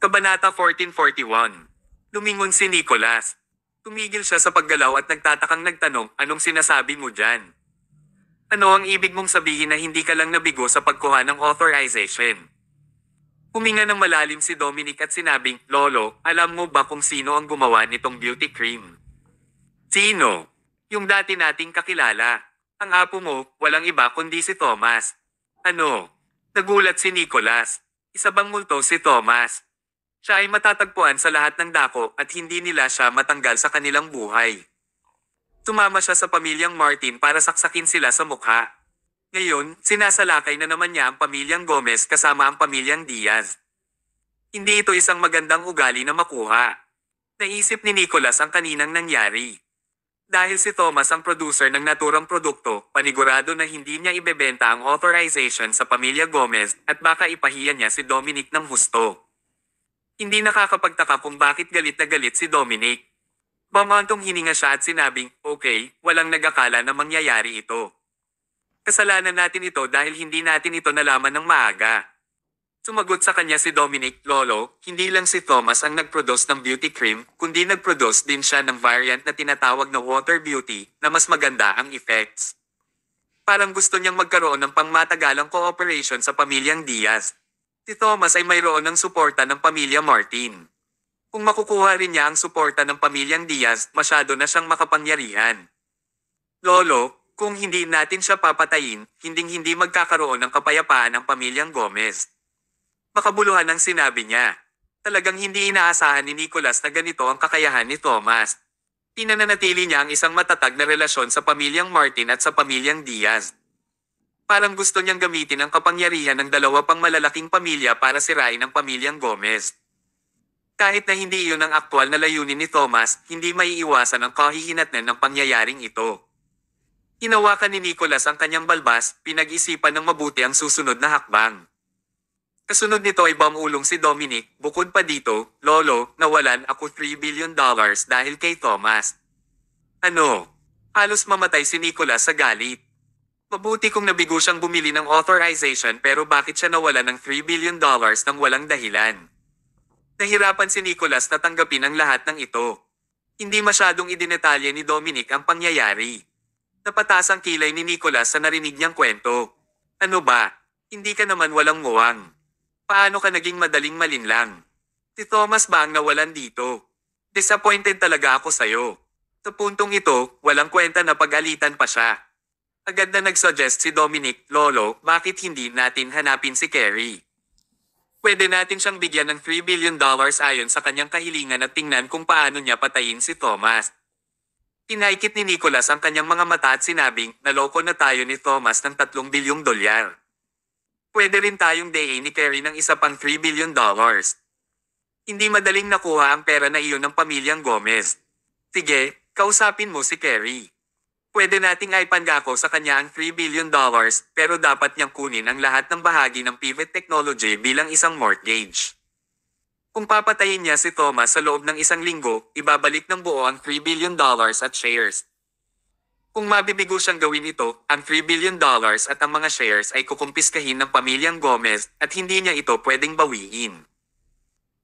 Kabanata 1441. Lumingon si Nicholas. Tumigil siya sa paggalaw at nagtatakang nagtanong, anong sinasabi mo dyan? Ano ang ibig mong sabihin na hindi ka lang nabigo sa pagkuha ng authorization? Huminga ng malalim si Dominic at sinabing, Lolo, alam mo ba kung sino ang gumawa nitong beauty cream? Sino? Yung dati nating kakilala. Ang apo mo, walang iba kundi si Thomas. Ano? Nagulat si Nicholas. Isa bang multo si Thomas? Siya ay matatagpuan sa lahat ng dako at hindi nila siya matanggal sa kanilang buhay. Tumama siya sa pamilyang Martin para saksakin sila sa mukha. Ngayon, sinasalakay na naman niya ang pamilyang Gomez kasama ang pamilyang Diaz. Hindi ito isang magandang ugali na makuha. Naisip ni Nicholas ang kaninang nangyari. Dahil si Thomas ang producer ng naturang produkto, panigurado na hindi niya ibebenta ang authorization sa pamilya Gomez at baka ipahiya niya si Dominic ng husto. Hindi nakakapagtaka kung bakit galit na galit si Dominic. Bamantong hininga siya at sinabing, okay, walang nag-akala na mangyayari ito. Kasalanan natin ito dahil hindi natin ito nalaman ng maaga. Sumagot sa kanya si Dominic, Lolo, hindi lang si Thomas ang nag-produce ng beauty cream, kundi nag-produce din siya ng variant na tinatawag na water beauty, na mas maganda ang effects. Parang gusto niyang magkaroon ng pangmatagalang cooperation sa pamilyang Diaz. Si Thomas ay mayroon ng suporta ng pamilya Martin. Kung makukuha rin niya ang suporta ng pamilyang Diaz, masyado na siyang makapangyarihan. Lolo, kung hindi natin siya papatayin, hinding-hindi magkakaroon ng kapayapaan ang pamilyang Gomez. Makabuluhan ang sinabi niya. Talagang hindi inaasahan ni Nicholas na ganito ang kakayahan ni Thomas. Pinananatili niya ang isang matatag na relasyon sa pamilyang Martin at sa pamilyang Diaz. Parang gusto niyang gamitin ang kapangyarihan ng dalawa pang malalaking pamilya para sirain ang pamilyang Gomez. Kahit na hindi iyon ang aktwal na layunin ni Thomas, hindi maiiwasan ang kahihinatnan ng pangyayaring ito. Hinawakan ni Nicholas ang kanyang balbas, pinag-isipan ng mabuti ang susunod na hakbang. Kasunod nito ay bumulong si Dominic, bukod pa dito, Lolo, nawalan ako $3 billion dahil kay Thomas. Ano? Halos mamatay si Nicholas sa galit. Mabuti kung nabigo siyang bumili ng authorization pero bakit siya nawalan ng $3 billion nang walang dahilan? Nahirapan si Nicholas na tanggapin ang lahat ng ito. Hindi masyadong idinetalye ni Dominic ang pangyayari. Napatas ang kilay ni Nicholas sa narinig niyang kwento. Ano ba? Hindi ka naman walang muwang. Paano ka naging madaling malinlang? Si Thomas ba ang nawalan dito? Disappointed talaga ako sa'yo. Sa puntong ito, walang kwenta na pag-alitan pa siya. Agad na nagsuggest si Dominic, Lolo, bakit hindi natin hanapin si Carrie? Pwede natin siyang bigyan ng $3 billion ayon sa kanyang kahilingan at tingnan kung paano niya patayin si Thomas. Pinaikit ni Nicholas ang kanyang mga mata at sinabing, naloko na tayo ni Thomas ng $3 bilyong. Pwede rin tayong DA ni Carrie ng isa pang $3 billion. Hindi madaling nakuha ang pera na iyon ng pamilyang Gomez. Sige, kausapin mo si Carrie. Pwede nating ipangako sa kanya ang $3 billion pero dapat niyang kunin ang lahat ng bahagi ng Pivot Technology bilang isang mortgage. Kung papatayin niya si Thomas sa loob ng isang linggo, ibabalik ng buo ang $3 billion at shares. Kung mabibigo siyang gawin ito, ang $3 billion at ang mga shares ay kukumpiskahin ng pamilyang Gomez at hindi niya ito pwedeng bawiin.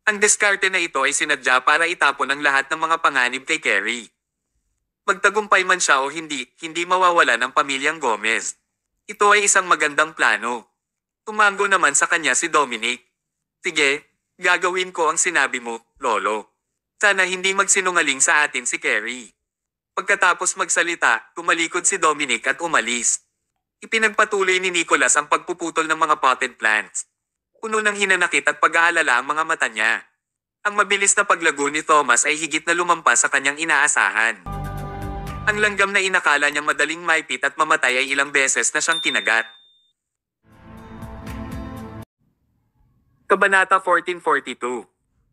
Ang diskarte na ito ay sinadya para itapon ang lahat ng mga panganib kay Carrie. Magtagumpay man siya o hindi, hindi mawawala ng pamilyang Gomez. Ito ay isang magandang plano. Tumango naman sa kanya si Dominic. Sige, gagawin ko ang sinabi mo, Lolo. Sana hindi magsinungaling sa atin si Carrie. Pagkatapos magsalita, tumalikod si Dominic at umalis. Ipinagpatuloy ni Nicholas ang pagpuputol ng mga potted plants. Puno ng hinanakit at pag-aalala ang mga mata niya. Ang mabilis na paglago ni Thomas ay higit na lumampas sa kanyang inaasahan. Ang langgam na inakala niyang madaling maipit at mamatay ay ilang beses na siyang kinagat. Kabanata 1442.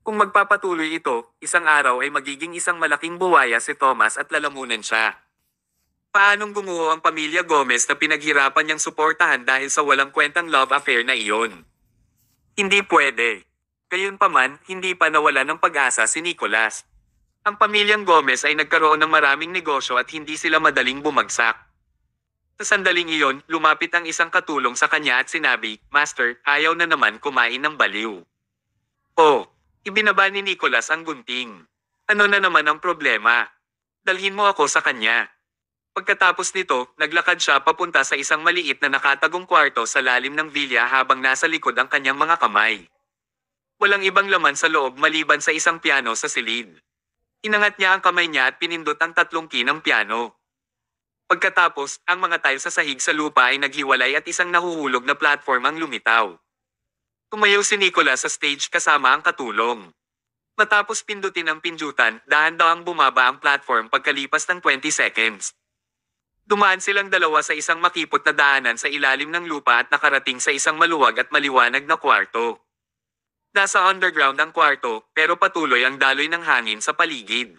Kung magpapatuloy ito, isang araw ay magiging isang malaking buwaya si Thomas at lalamunan siya. Paanong gumuho ang pamilya Gomez na pinaghirapan niyang suportahan dahil sa walang kwentang love affair na iyon? Hindi pwede. Gayunpaman, hindi pa nawala ng pag-asa si Nicholas. Ang pamilyang Gomez ay nagkaroon ng maraming negosyo at hindi sila madaling bumagsak. Sa sandaling iyon, lumapit ang isang katulong sa kanya at sinabi, Master, ayaw na naman kumain ng baliw. Oh, Ibinaba ni Nicholas ang gunting. Ano na naman ang problema? Dalhin mo ako sa kanya. Pagkatapos nito, naglakad siya papunta sa isang maliit na nakatagong kwarto sa lalim ng vilya habang nasa likod ang kanyang mga kamay. Walang ibang laman sa loob maliban sa isang piano sa silid. Inangat niya ang kamay niya at pinindot ang 3 key ng piano. Pagkatapos, ang mga tile sa sahig sa lupa ay naghiwalay at isang nahuhulog na platform ang lumitaw. Tumayo si Nicholas sa stage kasama ang katulong. Matapos pindutin ang pindutan, dahan-dahang bumaba ang platform pagkalipas ng 20 seconds. Dumaan silang dalawa sa isang makipot na daanan sa ilalim ng lupa at nakarating sa isang maluwag at maliwanag na kwarto. Nasa underground ang kwarto, pero patuloy ang daloy ng hangin sa paligid.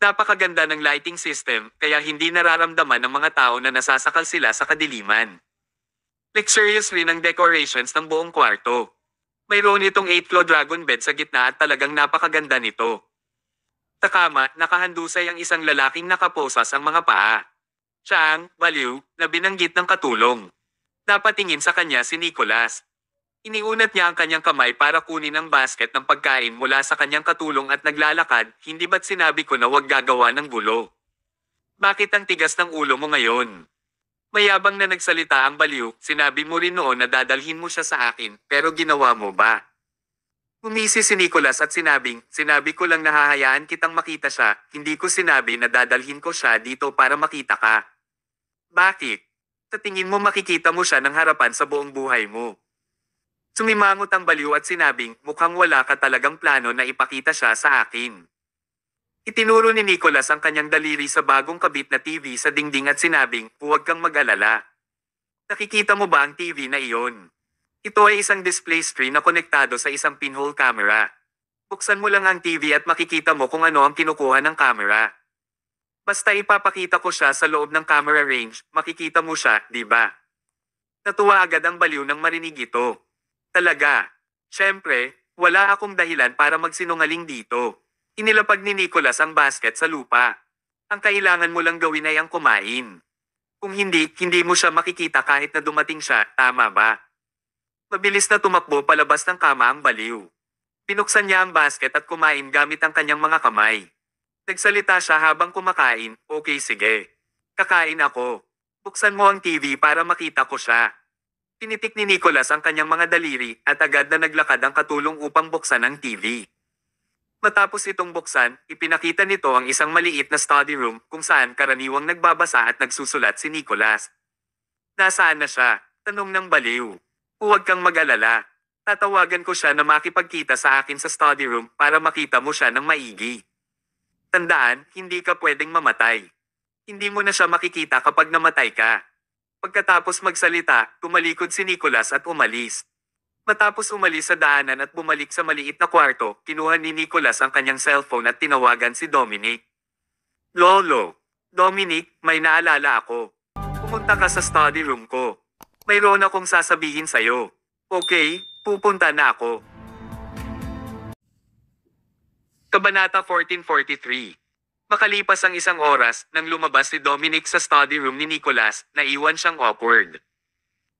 Napakaganda ng lighting system, kaya hindi nararamdaman ng mga tao na nasasakal sila sa kadiliman. Luxurious rin ang decorations ng buong kwarto. Mayroon itong 8-claw dragon bed sa gitna at talagang napakaganda nito. Sa kama, nakahandusay ang isang lalaking nakaposas ang mga paa. Siya ang baliw na binanggit ng katulong. Napatingin sa kanya si Nicholas. Iniunat niya ang kanyang kamay para kunin ang basket ng pagkain mula sa kanyang katulong at naglalakad, hindi ba't sinabi ko na huwag gagawa ng gulo? Bakit ang tigas ng ulo mo ngayon? Mayabang na nagsalita ang baliw, sinabi mo rin noon na dadalhin mo siya sa akin, pero ginawa mo ba? Umisi si Nicholas at sinabi ko lang na hahayaan kitang makita siya, hindi ko sinabi na dadalhin ko siya dito para makita ka. Bakit? Sa tingin mo makikita mo siya ng harapan sa buong buhay mo. Sumimangot ang baliw at mukhang wala ka talagang plano na ipakita siya sa akin. Itinuro ni Nicholas ang kanyang daliri sa bagong kabit na TV sa dingding at huwag kang mag-alala. Nakikita mo ba ang TV na iyon? Ito ay isang display screen na konektado sa isang pinhole camera. Buksan mo lang ang TV at makikita mo kung ano ang kinukuha ng camera. Basta ipapakita ko siya sa loob ng camera range, makikita mo siya, di ba? Natuwa agad ang baliw nang marinig ito. Talaga. Siyempre, wala akong dahilan para magsinungaling dito. Inilapag ni Nicholas ang basket sa lupa. Ang kailangan mo lang gawin ay ang kumain. Kung hindi mo siya makikita kahit na dumating siya, tama ba? Mabilis na tumakbo palabas ng kama ang baliw. Pinuksan niya ang basket at kumain gamit ang kanyang mga kamay. Nagsalita siya habang kumakain, okay sige. Kakain ako. Buksan mo ang TV para makita ko siya. Tinitik ni Nicholas ang kanyang mga daliri at agad na naglakad ang katulong upang buksan ang TV. Matapos itong buksan, ipinakita nito ang isang maliit na study room kung saan karaniwang nagbabasa at nagsusulat si Nicholas. Nasaan na siya? Tanong ng baliw. Huwag kang mag-alala. Tatawagan ko siya na makipagkita sa akin sa study room para makita mo siya ng maigi. Tandaan, hindi ka pwedeng mamatay. Hindi mo na siya makikita kapag namatay ka. Pagkatapos magsalita, tumalikod si Nicholas at umalis. Matapos umalis sa daanan at bumalik sa maliit na kwarto, kinuha ni Nicholas ang kanyang cellphone at tinawagan si Dominic. Lolo, Dominic, may naalala ako. Pumunta ka sa study room ko. Mayroon akong sasabihin sa'yo. Okay, pupunta na ako. Kabanata 1443. Makalipas ang isang oras, nang lumabas si Dominic sa study room ni Nicholas, naiwan siyang awkward.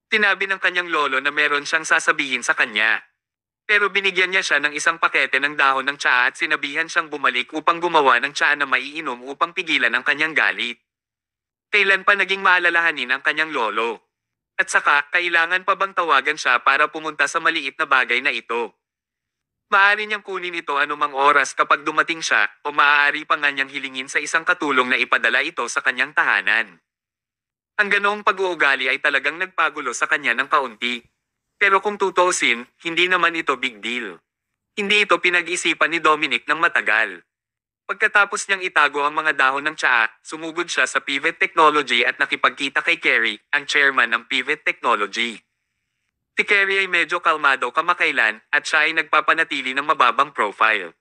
Tinabi ng kanyang lolo na meron siyang sasabihin sa kanya. Pero binigyan niya siya ng isang pakete ng dahon ng tsaa at sinabihan siyang bumalik upang gumawa ng tsaa na maiinom upang pigilan ang kanyang galit. Kailan pa naging maalalahanin ang kanyang lolo? At saka, kailangan pa bang tawagan siya para pumunta sa maliit na bagay na ito? Maaari niyang kunin ito anumang oras kapag dumating siya o maaari pa nga niyang hilingin sa isang katulong na ipadala ito sa kanyang tahanan. Ang ganoong pag-uugali ay talagang nagpagulo sa kanya ng kaunti. Pero kung tutuusin, hindi naman ito big deal. Hindi ito pinag-isipan ni Dominic ng matagal. Pagkatapos niyang itago ang mga dahon ng tsaa, sumugod siya sa Pivot Technology at nakipagkita kay Kerry, ang chairman ng Pivot Technology. Si Kerry ay medyo kalmado kamakailan at siya ay nagpapanatili ng mababang profile.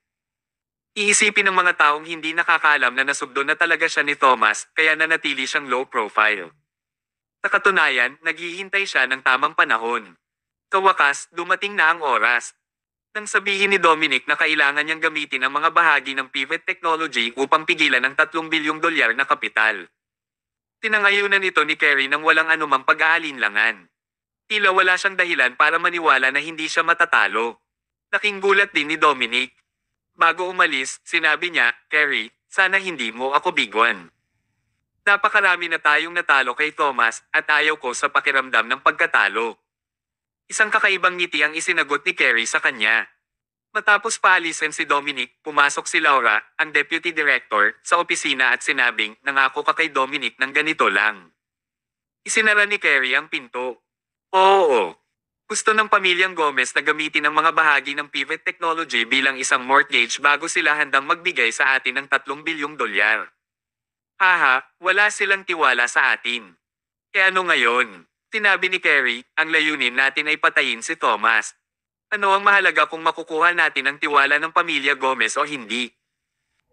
Iisipin ng mga taong hindi nakakaalam na nasubdo na talaga siya ni Thomas kaya nanatili siyang low profile. Sa katunayan, naghihintay siya ng tamang panahon. Sa wakas, dumating na ang oras. Nang sabihin ni Dominic na kailangan niyang gamitin ang mga bahagi ng Pivot Technology upang pigilan ang $3 bilyong na kapital. Tinangayunan ito ni Kerry nang walang anumang pag-aalinlangan. Tila wala siyang dahilan para maniwala na hindi siya matatalo. Laking gulat din ni Dominic. Bago umalis, sinabi niya, Carrie, sana hindi mo ako bigwan. Napakarami na tayong natalo kay Thomas at ayaw ko sa pakiramdam ng pagkatalo. Isang kakaibang ngiti ang isinagot ni Carrie sa kanya. Matapos paalisin si Dominic, pumasok si Laura, ang deputy director, sa opisina at sinabing, nangako ka kay Dominic ng ganito lang. Isinara ni Carrie ang pinto. Oo. Gusto ng pamilyang Gomez na gamitin ang mga bahagi ng Pivot Technology bilang isang mortgage bago sila handang magbigay sa atin ng 3 bilyong dolyar. Haha, wala silang tiwala sa atin. E ano ngayon? Sinabi ni Carrie, ang layunin natin ay patayin si Thomas. Ano ang mahalaga kung makukuha natin ang tiwala ng pamilya Gomez o hindi?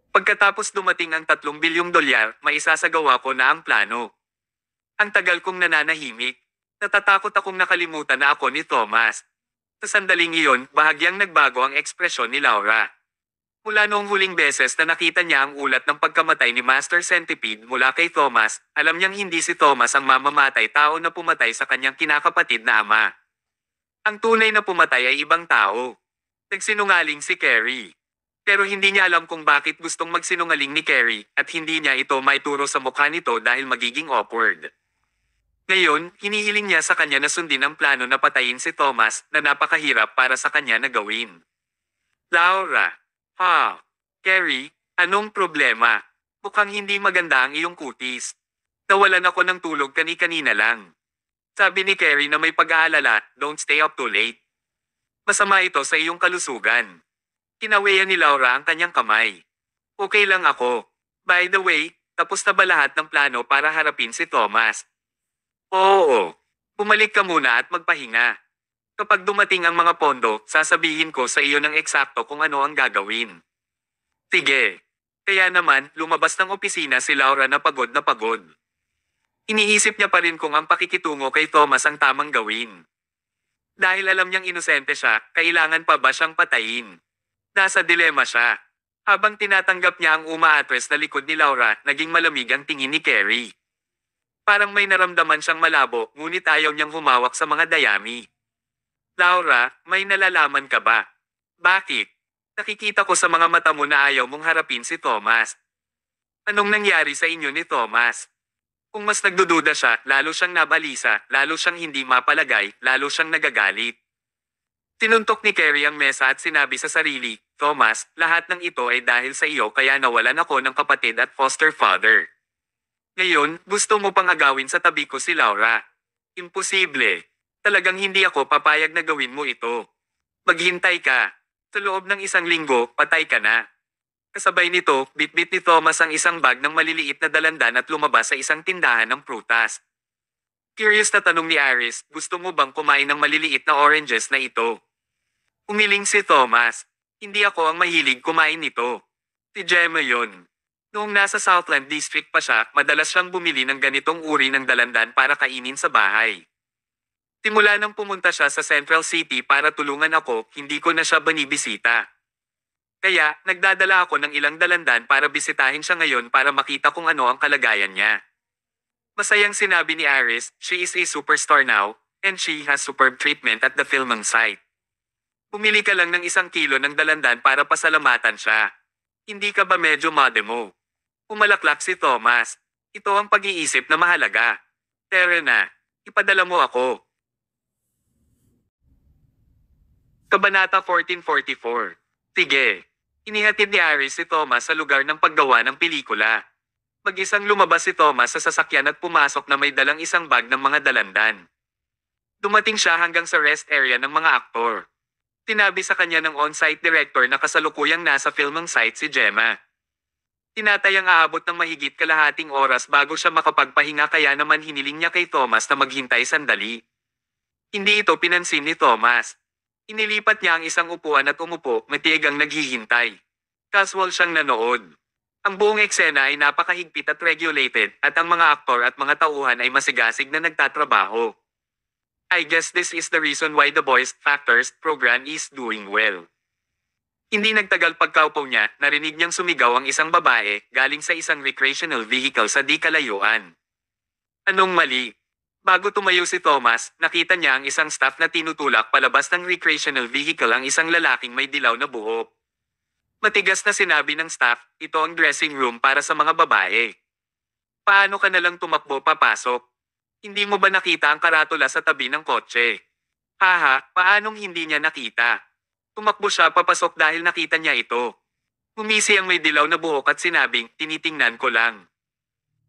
Pagkatapos dumating ang 3 bilyong dolyar, maisasagawa ko na ang plano. Ang tagal kong nananahimik. Natatakot akong nakalimutan na ako ni Thomas. Sa sandaling iyon, bahagyang nagbago ang ekspresyon ni Laura. Mula noong huling beses na nakita niya ang ulat ng pagkamatay ni Master Centipede mula kay Thomas, alam niyang hindi si Thomas ang mamamatay tao na pumatay sa kanyang kinakapatid na ama. Ang tunay na pumatay ay ibang tao. Nagsinungaling si Carrie. Pero hindi niya alam kung bakit gustong magsinungaling ni Carrie at hindi niya ito maituro sa mukha nito dahil magiging awkward. Ngayon, hinihiling niya sa kanya na sundin ang plano na patayin si Thomas na napakahirap para sa kanya na gawin. Laura. Carrie, anong problema? Mukhang hindi maganda ang iyong kutis. Nawalan ako ng tulog kani-kanina lang. Sabi ni Carrie na may pag-aalala, don't stay up too late. Masama ito sa iyong kalusugan. Kinawayan ni Laura ang kanyang kamay. Okay lang ako. By the way, tapos na ba lahat ng plano para harapin si Thomas? Oo. Bumalik ka muna at magpahinga. Kapag dumating ang mga pondo, sasabihin ko sa iyo ng eksakto kung ano ang gagawin. Sige. Kaya naman, lumabas ng opisina si Laura na pagod na pagod. Iniisip niya pa rin kung ang pakikitungo kay Thomas ang tamang gawin. Dahil alam niyang inosente siya, kailangan pa ba siyang patayin? Nasa dilema siya. Habang tinatanggap niya ang umaatres na likod ni Laura, naging malamig ang tingin ni Carrie. Parang may naramdaman siyang malabo, ngunit ayaw niyang humawak sa mga dayami. Laura, may nalalaman ka ba? Bakit? Nakikita ko sa mga mata mo na ayaw mong harapin si Thomas. Anong nangyari sa inyo ni Thomas? Kung mas nagdududa siya, lalo siyang nabalisa, lalo siyang hindi mapalagay, lalo siyang nagagalit. Tinuntok ni Carrie ang mesa at sinabi sa sarili, Thomas, lahat ng ito ay dahil sa iyo kaya nawalan ako ng kapatid at foster father. Ngayon, gusto mo pang agawin sa tabi ko si Laura. Imposible. Talagang hindi ako papayag na gawin mo ito. Maghintay ka. Sa loob ng 1 linggo, patay ka na. Kasabay nito, bitbit ni Thomas ang isang bag ng maliliit na dalandan at lumabas sa isang tindahan ng prutas. Curious na tanong ni Iris, gusto mo bang kumain ng maliliit na oranges na ito? Umiling si Thomas. Hindi ako ang mahilig kumain nito. Si Gemma yon. Noong nasa Southland District pa siya, madalas siyang bumili ng ganitong uri ng dalandan para kainin sa bahay. Simula nang pumunta siya sa Central City para tulungan ako, hindi ko na siya banibisita. Kaya, nagdadala ako ng ilang dalandan para bisitahin siya ngayon para makita kung ano ang kalagayan niya. Masayang sinabi ni Iris, she is a superstar now, and she has superb treatment at the filming site. Pumili ka lang ng 1 kilo ng dalandan para pasalamatan siya. Hindi ka ba medyo mo? Umalaklak si Thomas. Ito ang pag-iisip na mahalaga. Tara na, ipadala mo ako. Kabanata 1444. Sige. Inihatid ni Iris si Thomas sa lugar ng paggawa ng pelikula. Mag-isang lumabas si Thomas sa sasakyan at pumasok na may dalang isang bag ng mga dalandan. Dumating siya hanggang sa rest area ng mga aktor. Tinabi sa kanya ng on-site director na kasalukuyang nasa filming site si Gemma. Tinatayang aabot ng mahigit kalahating oras bago siya makapagpahinga kaya naman hiniling niya kay Thomas na maghintay sandali. Hindi ito pinansin ni Thomas. Inilipat niya ang isang upuan at umupo, matigang naghihintay. Casual siyang nanood. Ang buong eksena ay napakahigpit at regulated at ang mga aktor at mga tauhan ay masigasig na nagtatrabaho. I guess this is the reason why the Voice Factors program is doing well. Hindi nagtagal pagkaupo niya, narinig niyang sumigaw ang isang babae galing sa isang recreational vehicle sa di kalayuan. Anong mali? Bago tumayo si Thomas, nakita niya ang isang staff na tinutulak palabas ng recreational vehicle ang isang lalaking may dilaw na buhok. Matigas na sinabi ng staff, ito ang dressing room para sa mga babae. Paano ka nalang tumakbo papasok? Hindi mo ba nakita ang karatula sa tabi ng kotse? Haha, paanong hindi niya nakita? Tumakbo siya papasok dahil nakita niya ito. Ngumisi ang may dilaw na buhok at sinabing, tinitingnan ko lang.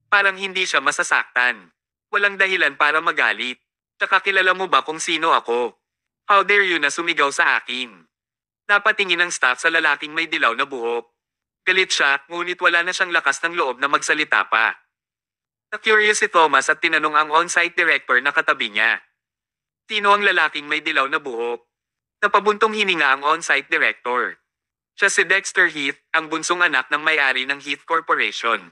Parang hindi siya masasaktan. Walang dahilan para magalit. Tsaka kilala mo ba kung sino ako? How dare you na sumigaw sa akin? Napatingin ang staff sa lalaking may dilaw na buhok. Galit siya, ngunit wala na siyang lakas ng loob na magsalita pa. Na-curious si Thomas at tinanong ang on-site director na katabi niya. Sino ang lalaking may dilaw na buhok? Napabuntong hininga ang on-site director. Siya si Dexter Heath, ang bunsong anak ng may-ari ng Heath Corporation.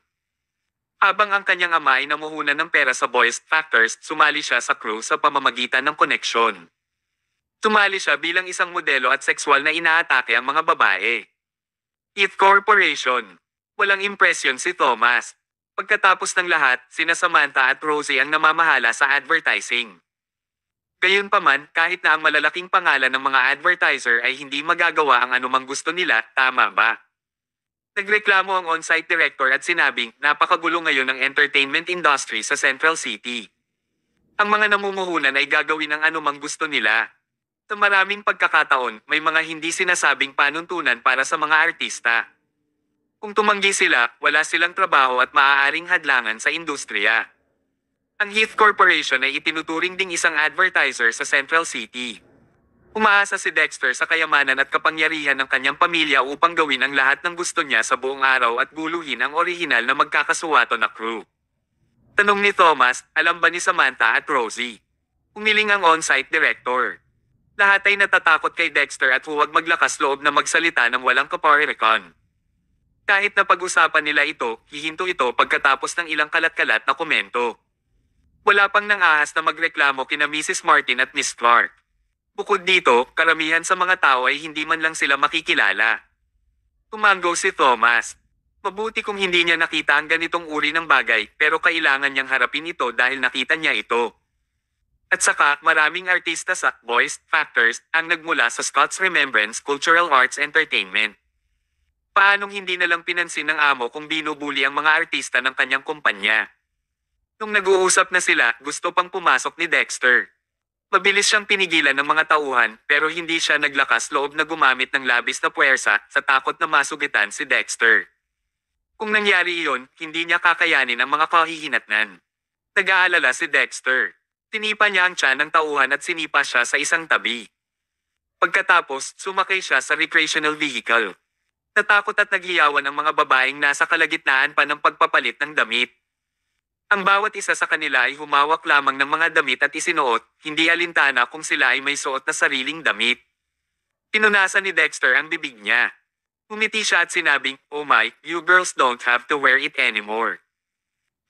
Habang ang kanyang ama ay namuhunan ng pera sa Boys Factors, sumali siya sa crew sa pamamagitan ng koneksyon. Sumali siya bilang isang modelo at sexual na inaatake ang mga babae. Heath Corporation. Walang impresyon si Thomas. Pagkatapos ng lahat, sina Samantha at Rosie ang namamahala sa advertising. Gayunpaman, kahit na ang malalaking pangalan ng mga advertiser ay hindi magagawa ang anumang gusto nila, tama ba? Nagreklamo ang on-site director at sinabing, napakagulo ngayon ng entertainment industry sa Central City. Ang mga namumuhunan ay gagawin ang anumang gusto nila. Sa maraming pagkakataon, may mga hindi sinasabing panuntunan para sa mga artista. Kung tumanggi sila, wala silang trabaho at maaaring hadlangan sa industriya. Ang Heath Corporation ay itinuturing ding isang advertiser sa Central City. Umaasa si Dexter sa kayamanan at kapangyarihan ng kanyang pamilya upang gawin ang lahat ng gusto niya sa buong araw at guluhin ang orihinal na magkakasuwato na crew. Tanong ni Thomas, alam ba ni Samantha at Rosie? Umiling ang on-site director. Lahat ay natatakot kay Dexter at huwag maglakas loob na magsalita ng walang kaparerekon. Kahit na pag-usapan nila ito, hihinto ito pagkatapos ng ilang kalat-kalat na komento. Wala pang nang-ahas na magreklamo kina Mrs. Martin at Miss Clark. Bukod dito, karamihan sa mga tao ay hindi man lang sila makikilala. Tumango si Thomas. Mabuti kung hindi niya nakita ang ganitong uri ng bagay, pero kailangan niyang harapin ito dahil nakita niya ito. At saka, maraming artista sa Voice Factors ang nagmula sa Scott's Remembrance Cultural Arts Entertainment. Paanong hindi na lang pinansin ng amo kung binubuli ang mga artista ng kanyang kumpanya? Nung nag-uusap na sila, gusto pang pumasok ni Dexter. Mabilis siyang pinigilan ng mga tauhan, pero hindi siya naglakas loob na gumamit ng labis na puwersa sa takot na masugitan si Dexter. Kung nangyari iyon, hindi niya kakayanin ang mga kahihinatnan. Nag-aalala si Dexter. Tinipa niya ang tiyan ng tauhan at sinipa siya sa isang tabi. Pagkatapos, sumakay siya sa recreational vehicle. Natakot at naghiyawan ang mga babaeng nasa kalagitnaan pa ng pagpapalit ng damit. Ang bawat isa sa kanila ay humawak lamang ng mga damit at isinuot, hindi alintana kung sila ay may suot na sariling damit. Pinunasan ni Dexter ang bibig niya. Umiti siya at sinabing, oh my, you girls don't have to wear it anymore.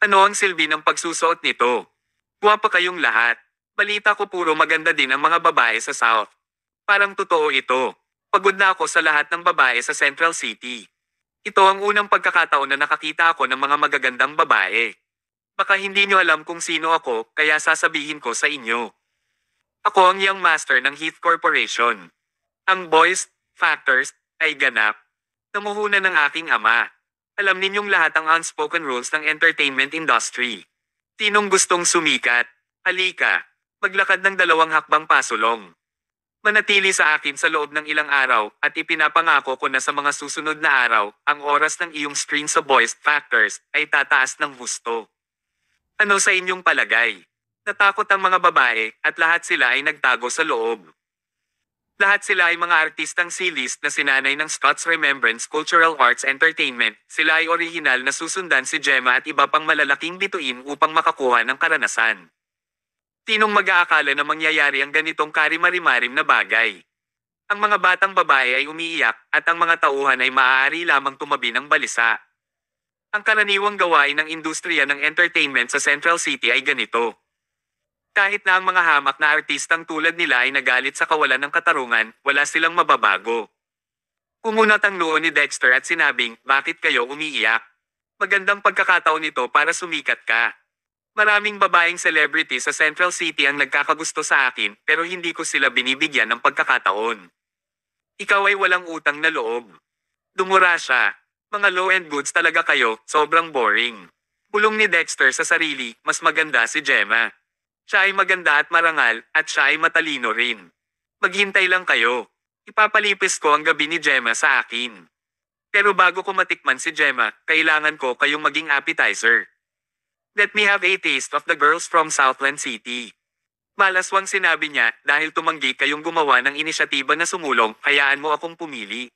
Ano ang silbi ng pagsusuot nito? Guwapa kayong lahat. Balita ko puro maganda din ang mga babae sa South. Parang totoo ito. Pagod na ako sa lahat ng babae sa Central City. Ito ang unang pagkakataon na nakakita ako ng mga magagandang babae. Baka hindi nyo alam kung sino ako, kaya sasabihin ko sa inyo. Ako ang young master ng Heath Corporation. Ang Boys Factors ay ganap. Namuhunan ng aking ama. Alam ninyong lahat ang unspoken rules ng entertainment industry. Sinong gustong sumikat? Halika. Maglakad ng 2 hakbang pasulong. Manatili sa akin sa loob ng ilang araw at ipinapangako ko na sa mga susunod na araw, ang oras ng iyong screen sa Boys Factors ay tataas ng husto. Ano sa inyong palagay? Natakot ang mga babae at lahat sila ay nagtago sa loob. Lahat sila ay mga artistang C-list na sinanay ng Scott's Remembrance Cultural Arts Entertainment. Sila ay orihinal na susundan si Gemma at iba pang malalaking bituin upang makakuha ng karanasan. Sinong mag-aakala na mangyayari ang ganitong karimari-marim na bagay? Ang mga batang babae ay umiiyak at ang mga tauhan ay maaari lamang tumabi ng balisa. Ang karaniwang gawain ng industriya ng entertainment sa Central City ay ganito. Kahit na ang mga hamak na artistang tulad nila ay nagalit sa kawalan ng katarungan, wala silang mababago. Kumunat ang noo ni Dexter at sinabing, bakit kayo umiiyak? Magandang pagkakataon ito para sumikat ka. Maraming babaeng celebrity sa Central City ang nagkakagusto sa akin pero hindi ko sila binibigyan ng pagkakataon. Ikaw ay walang utang na loob. Dumura siya. Mga low-end goods talaga kayo, sobrang boring. Pulong ni Dexter sa sarili, mas maganda si Gemma. Siya ay maganda at marangal, at siya ay matalino rin. Maghintay lang kayo. Ipapalipis ko ang gabi ni Gemma sa akin. Pero bago ko matikman si Gemma, kailangan ko kayong maging appetizer. Let me have a taste of the girls from Southland City. Malaswang sinabi niya dahil tumanggi kayong gumawa ng inisyatiba na sumulong, hayaan mo akong pumili.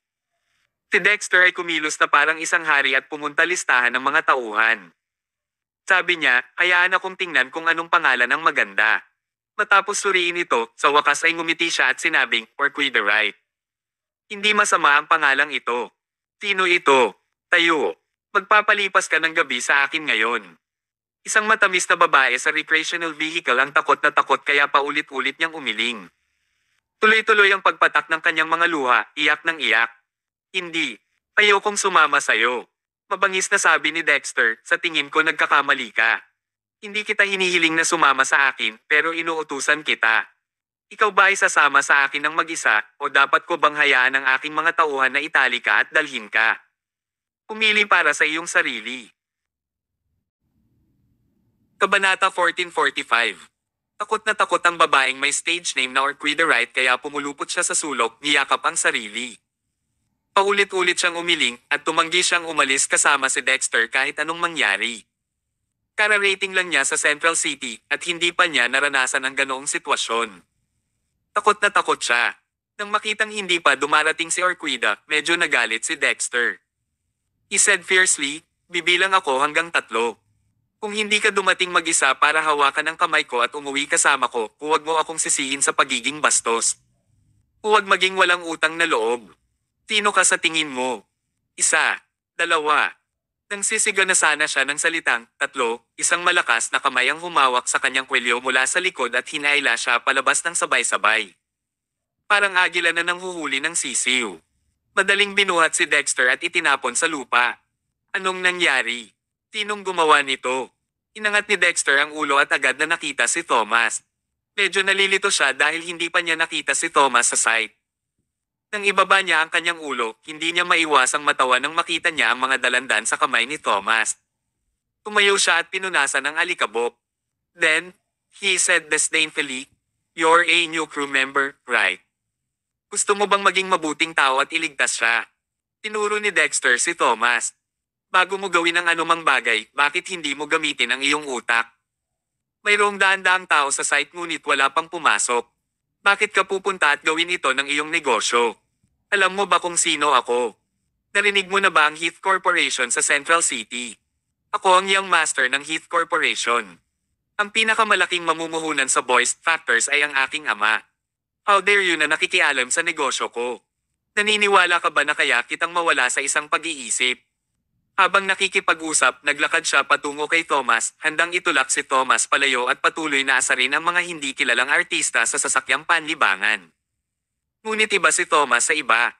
Si Dexter ay kumilos na parang isang hari at pumunta listahan ng mga tauhan. Sabi niya, hayaan akong tingnan kung anong pangalan ang maganda. Matapos suriin ito, sa wakas ay ngumiti siya at sinabing, Orquídea. Hindi masama ang pangalang ito. Sino ito? Tayo. Magpapalipas ka ng gabi sa akin ngayon. Isang matamis na babae sa recreational vehicle ang takot na takot kaya paulit-ulit niyang umiling. Tuloy-tuloy ang pagpatak ng kanyang mga luha, iyak ng iyak. Hindi. Ayokong sumama sayo. Mabangis na sabi ni Dexter, sa tingin ko nagkakamali ka. Hindi kita hinihiling na sumama sa akin, pero inuutusan kita. Ikaw ba ay sasama sa akin ng mag-isa, o dapat ko bang hayaan ang aking mga tauhan na itali ka at dalhin ka? Pumili para sa iyong sarili. Kabanata 1445. Takot na takot ang babaeng may stage name na Orquídea kaya pumulupot siya sa sulok, niyakap ang sarili. Paulit-ulit siyang umiling at tumanggi siyang umalis kasama si Dexter kahit anong mangyari. Kararating lang niya sa Central City at hindi pa niya naranasan ang ganoong sitwasyon. Takot na takot siya. Nang makitang hindi pa dumarating si Orquídea, medyo nagalit si Dexter. He said fiercely, bibilang ako hanggang 3. Kung hindi ka dumating mag-isa para hawakan ang kamay ko at umuwi kasama ko, huwag mo akong sisihin sa pagiging bastos. Huwag maging walang utang na loob. Sino ka sa tingin mo? 1, 2. Nang sisiga na sana siya ng salitang 3, isang malakas na kamay ang humawak sa kanyang kwelyo mula sa likod at hinaila siya palabas ng sabay-sabay. Parang agila na nanghuhuli ng sisiw. Madaling binuhat si Dexter at itinapon sa lupa. Anong nangyari? Sinong gumawa nito? Inangat ni Dexter ang ulo at agad na nakita si Thomas. Medyo nalilito siya dahil hindi pa niya nakita si Thomas sa site. Nang ibaba niya ang kanyang ulo, hindi niya maiwasang matawa nang makita niya ang mga dalandan sa kamay ni Thomas. Tumayo siya at pinunasan ng alikabok. Then, he said disdainfully, "You're a new crew member, right? Gusto mo bang maging mabuting tao at iligtas siya?" Tinuro ni Dexter si Thomas. Bago mo gawin ang anumang bagay, bakit hindi mo gamitin ang iyong utak? Mayroong daan-daang tao sa site ngunit wala pang pumasok. Bakit ka pupunta at gawin ito ng iyong negosyo? Alam mo ba kung sino ako? Narinig mo na ba ang Heath Corporation sa Central City? Ako ang young master ng Heath Corporation. Ang pinakamalaking mamumuhunan sa Boys Factors ay ang aking ama. How dare you na nakikialam sa negosyo ko? Naniniwala ka ba na kaya kitang mawala sa isang pag-iisip? Habang nakikipag-usap, naglakad siya patungo kay Thomas, handang itulak si Thomas palayo at patuloy na asarin ang mga hindi kilalang artista sa sasakyang panlibangan. Ngunit iba si Thomas sa iba.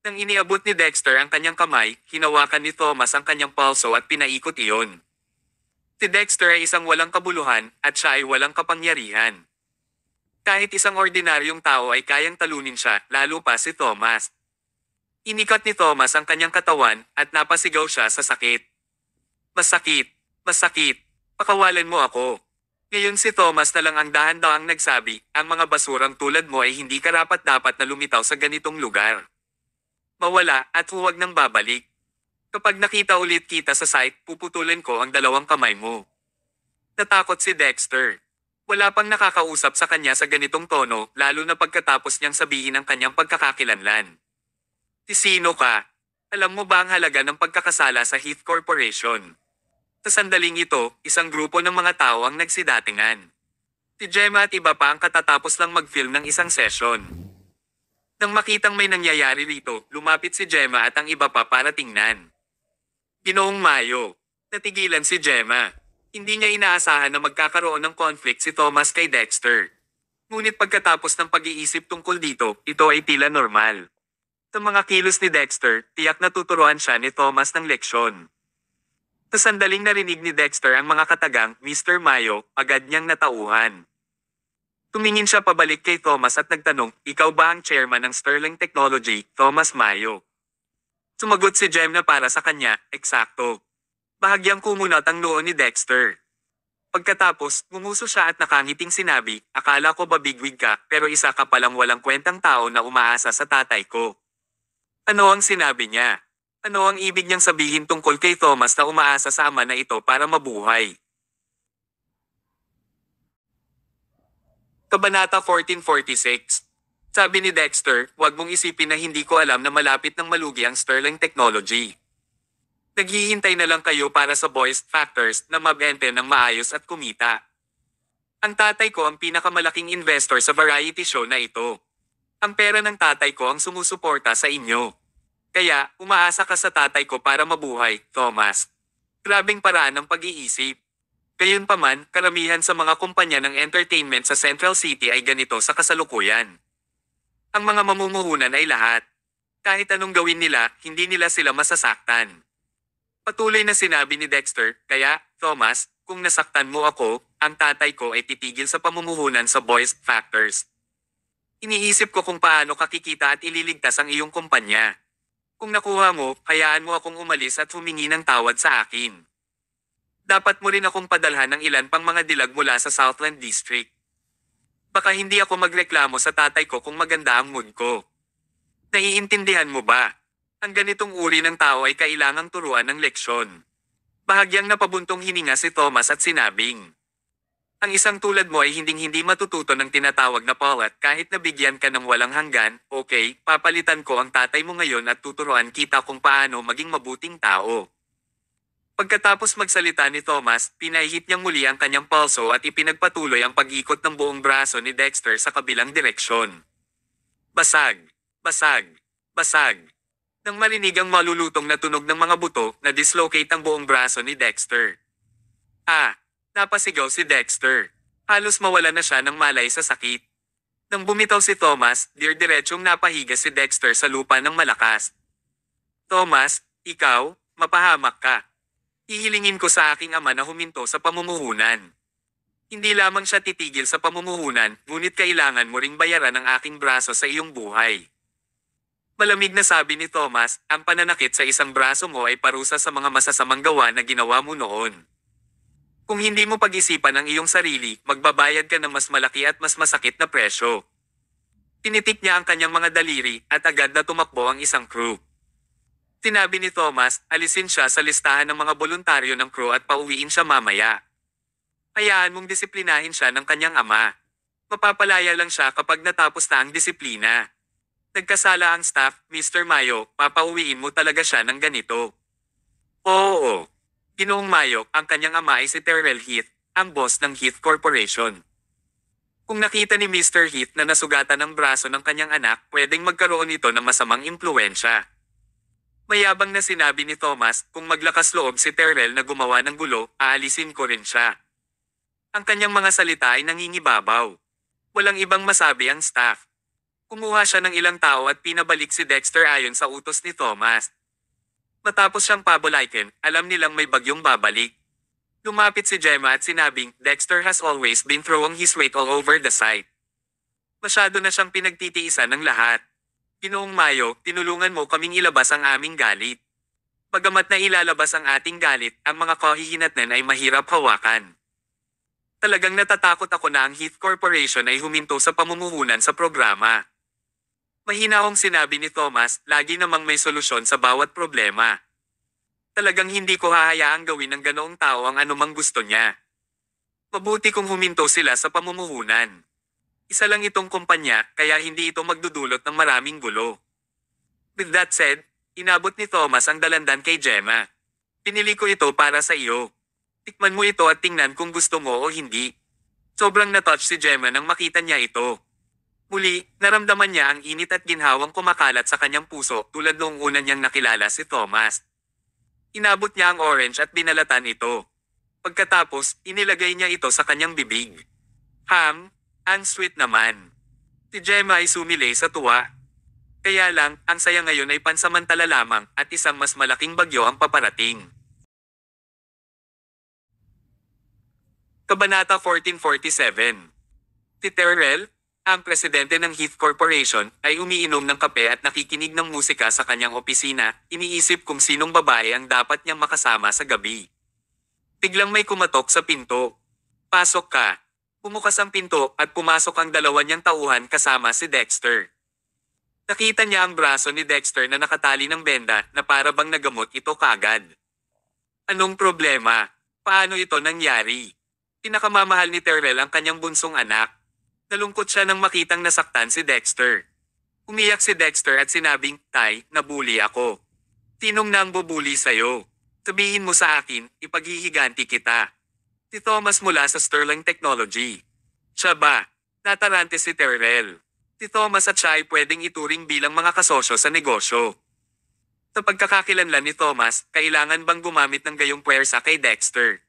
Nang iniabot ni Dexter ang kanyang kamay, hinawakan ni Thomas ang kanyang palso at pinaikot iyon. Si Dexter ay isang walang kabuluhan at siya ay walang kapangyarihan. Kahit isang ordinaryong tao ay kayang talunin siya, lalo pa si Thomas. Inikat ni Thomas ang kanyang katawan at napasigaw siya sa sakit. Masakit, masakit, pakawalan mo ako. Ngayon si Thomas na lang ang dahan-dahang nagsabi, ang mga basurang tulad mo ay hindi karapat-dapat na lumitaw sa ganitong lugar. Mawala at huwag nang babalik. Kapag nakita ulit kita sa site, puputulan ko ang 2 kamay mo. Natakot si Dexter. Wala pang nakakausap sa kanya sa ganitong tono, lalo na pagkatapos niyang sabihin ang kanyang pagkakakilanlan. Sino ka? Alam mo ba ang halaga ng pagkakasala sa Heath Corporation? Sa sandaling ito, isang grupo ng mga tao ang nagsidatingan. Si Gemma at iba pa ang katatapos lang mag-film ng isang session. Nang makitang may nangyayari rito, lumapit si Gemma at ang iba pa para tingnan. Ginoong Mayo. Natigilan si Gemma. Hindi niya inaasahan na magkakaroon ng conflict si Thomas kay Dexter. Ngunit pagkatapos ng pag-iisip tungkol dito, ito ay tila normal. Sa mga kilos ni Dexter, tiyak na tuturuan siya ni Thomas ng leksyon. Sa sandaling narinig ni Dexter ang mga katagang, Mr. Mayo, agad niyang natauhan. Tumingin siya pabalik kay Thomas at nagtanong, ikaw ba ang chairman ng Sterling Technology, Thomas Mayo? Sumagot si Jem na para sa kanya, eksakto. Bahagyang kumunat ang noo ni Dexter. Pagkatapos, ngumuso siya at nakangiting sinabi, akala ko ba bigwig ka, pero isa ka palang walang kwentang tao na umaasa sa tatay ko. Ano ang sinabi niya? Ano ang ibig niyang sabihin tungkol kay Thomas na umaasa sa ama na ito para mabuhay? Kabanata 1446. Sabi ni Dexter, huwag mong isipin na hindi ko alam na malapit ng malugi ang Sterling Technology. Naghihintay na lang kayo para sa voice factors na mabente ng maayos at kumita. Ang tatay ko ang pinakamalaking investor sa variety show na ito. Ang pera ng tatay ko ang sumusuporta sa inyo. Kaya, umaasa ka sa tatay ko para mabuhay, Thomas. Grabeng paraan ng pag-iisip. Gayunpaman, karamihan sa mga kumpanya ng entertainment sa Central City ay ganito sa kasalukuyan. Ang mga mamumuhunan ay lahat. Kahit anong gawin nila, hindi nila sila masasaktan. Patuloy na sinabi ni Dexter, kaya, Thomas, kung nasaktan mo ako, ang tatay ko ay titigil sa pamumuhunan sa voice factors. Iniisip ko kung paano kakikita at ililigtas ang iyong kumpanya. Kung nakuha mo, hayaan mo akong umalis at humingi ng tawad sa akin. Dapat mo rin akong padalhan ng ilan pang mga dilag mula sa Southland District. Baka hindi ako magreklamo sa tatay ko kung maganda ang mood ko. Naiintindihan mo ba? Ang ganitong uri ng tao ay kailangang turuan ng leksyon. Bahagyang napabuntong hininga si Thomas at sinabing, ang isang tulad mo ay hinding-hindi matututo ng tinatawag na palat kahit nabigyan ka ng walang hanggan, okay, papalitan ko ang tatay mo ngayon at tuturuan kita kung paano maging mabuting tao. Pagkatapos magsalita ni Thomas, pinahihit niyang muli ang kanyang palso at ipinagpatuloy ang pag-ikot ng buong braso ni Dexter sa kabilang direksyon. Basag! Basag! Basag! Nang marinig ang malulutong na tunog ng mga buto, na-dislocate ang buong braso ni Dexter. Napasigaw si Dexter. Halos mawala na siya ng malay sa sakit. Nang bumitaw si Thomas, diretsong napahiga si Dexter sa lupa ng malakas. Thomas, ikaw, mapahamak ka. Hihilingin ko sa aking ama na huminto sa pamumuhunan. Hindi lamang siya titigil sa pamumuhunan, ngunit kailangan mo ring bayaran ang aking braso sa iyong buhay. Malamig na sabi ni Thomas, ang pananakit sa isang braso mo ay parusa sa mga masasamang gawa na ginawa mo noon. Kung hindi mo pag-isipan ang iyong sarili, magbabayad ka ng mas malaki at mas masakit na presyo. Tinitik niya ang kanyang mga daliri at agad na tumakbo ang isang crew. Sinabi ni Thomas, alisin siya sa listahan ng mga voluntaryo ng crew at pauwiin siya mamaya. Hayaan mong disiplinahin siya ng kanyang ama. Mapapalaya lang siya kapag natapos na ang disiplina. Nagkasala ang staff, Mr. Mayo, papauwiin mo talaga siya ng ganito. Oo. Ginoong Mayo, ang kanyang ama ay si Terrell Heath, ang boss ng Heath Corporation. Kung nakita ni Mr. Heath na nasugatan ang braso ng kanyang anak, pwedeng magkaroon ito ng masamang impluensya. Mayabang na sinabi ni Thomas, kung maglakas loob si Terrell na gumawa ng gulo, aalisin ko rin siya. Ang kanyang mga salita ay nangingibabaw. Walang ibang masabi ang staff. Kumuha siya ng ilang tao at pinabalik si Dexter ayon sa utos ni Thomas. Matapos siyang pabulaykin, alam nilang may bagyong babalik. Lumapit si Gemma at sinabing, Dexter has always been throwing his weight all over the site. Masyado na siyang pinagtitiisan ng lahat. Ginoong Mayo, tinulungan mo kaming ilabas ang aming galit. Bagamat na ilalabas ang ating galit, ang mga kahihinatnan ay mahirap hawakan. Talagang natatakot ako na ang Heath Corporation ay huminto sa pamumuhunan sa programa. Mahinahong sinabi ni Thomas, lagi namang may solusyon sa bawat problema. Talagang hindi ko hahayaang gawin ng ganoong tao ang anumang gusto niya. Mabuti kung huminto sila sa pamumuhunan. Isa lang itong kumpanya, kaya hindi ito magdudulot ng maraming gulo. With that said, inabot ni Thomas ang dalandan kay Gemma. Pinili ko ito para sa iyo. Tikman mo ito at tingnan kung gusto mo o hindi. Sobrang natouch si Gemma nang makita niya ito. Muli, naramdaman niya ang init at ginhawang kumakalat sa kanyang puso tulad noong una niyang nakilala si Thomas. Inabot niya ang orange at binalatan ito. Pagkatapos, inilagay niya ito sa kanyang bibig. Ang sweet naman. Si Gemma ay sumilay sa tuwa. Kaya lang, ang saya ngayon ay pansamantala lamang at isang mas malaking bagyo ang paparating. Kabanata 1447. Si Terrell, ang presidente ng Heath Corporation, ay umiinom ng kape at nakikinig ng musika sa kanyang opisina, iniisip kung sinong babae ang dapat niyang makasama sa gabi. Biglang may kumatok sa pinto. Pasok ka. Pumukas ang pinto at pumasok ang dalawa niyang tauhan kasama si Dexter. Nakita niya ang braso ni Dexter na nakatali ng benda na para bang nagamot ito kaagad. Anong problema? Paano ito nangyari? Pinakamamahal ni Terrell ang kanyang bunsong anak. Nalungkot siya nang makitang nasaktan si Dexter. Umiyak si Dexter at sinabing, "Tay, nabuli ako." "Sinong nang bubuli sa'yo? Sabihin mo sa akin, ipaghihiganti kita." Si Thomas mula sa Sterling Technology. Siya ba? Natarante si Terrell. Si Thomas at siya ay pwedeng ituring bilang mga kasosyo sa negosyo. Sa pagkakakilanlan ni Thomas, kailangan bang gumamit ng gayong puwersa kay Dexter?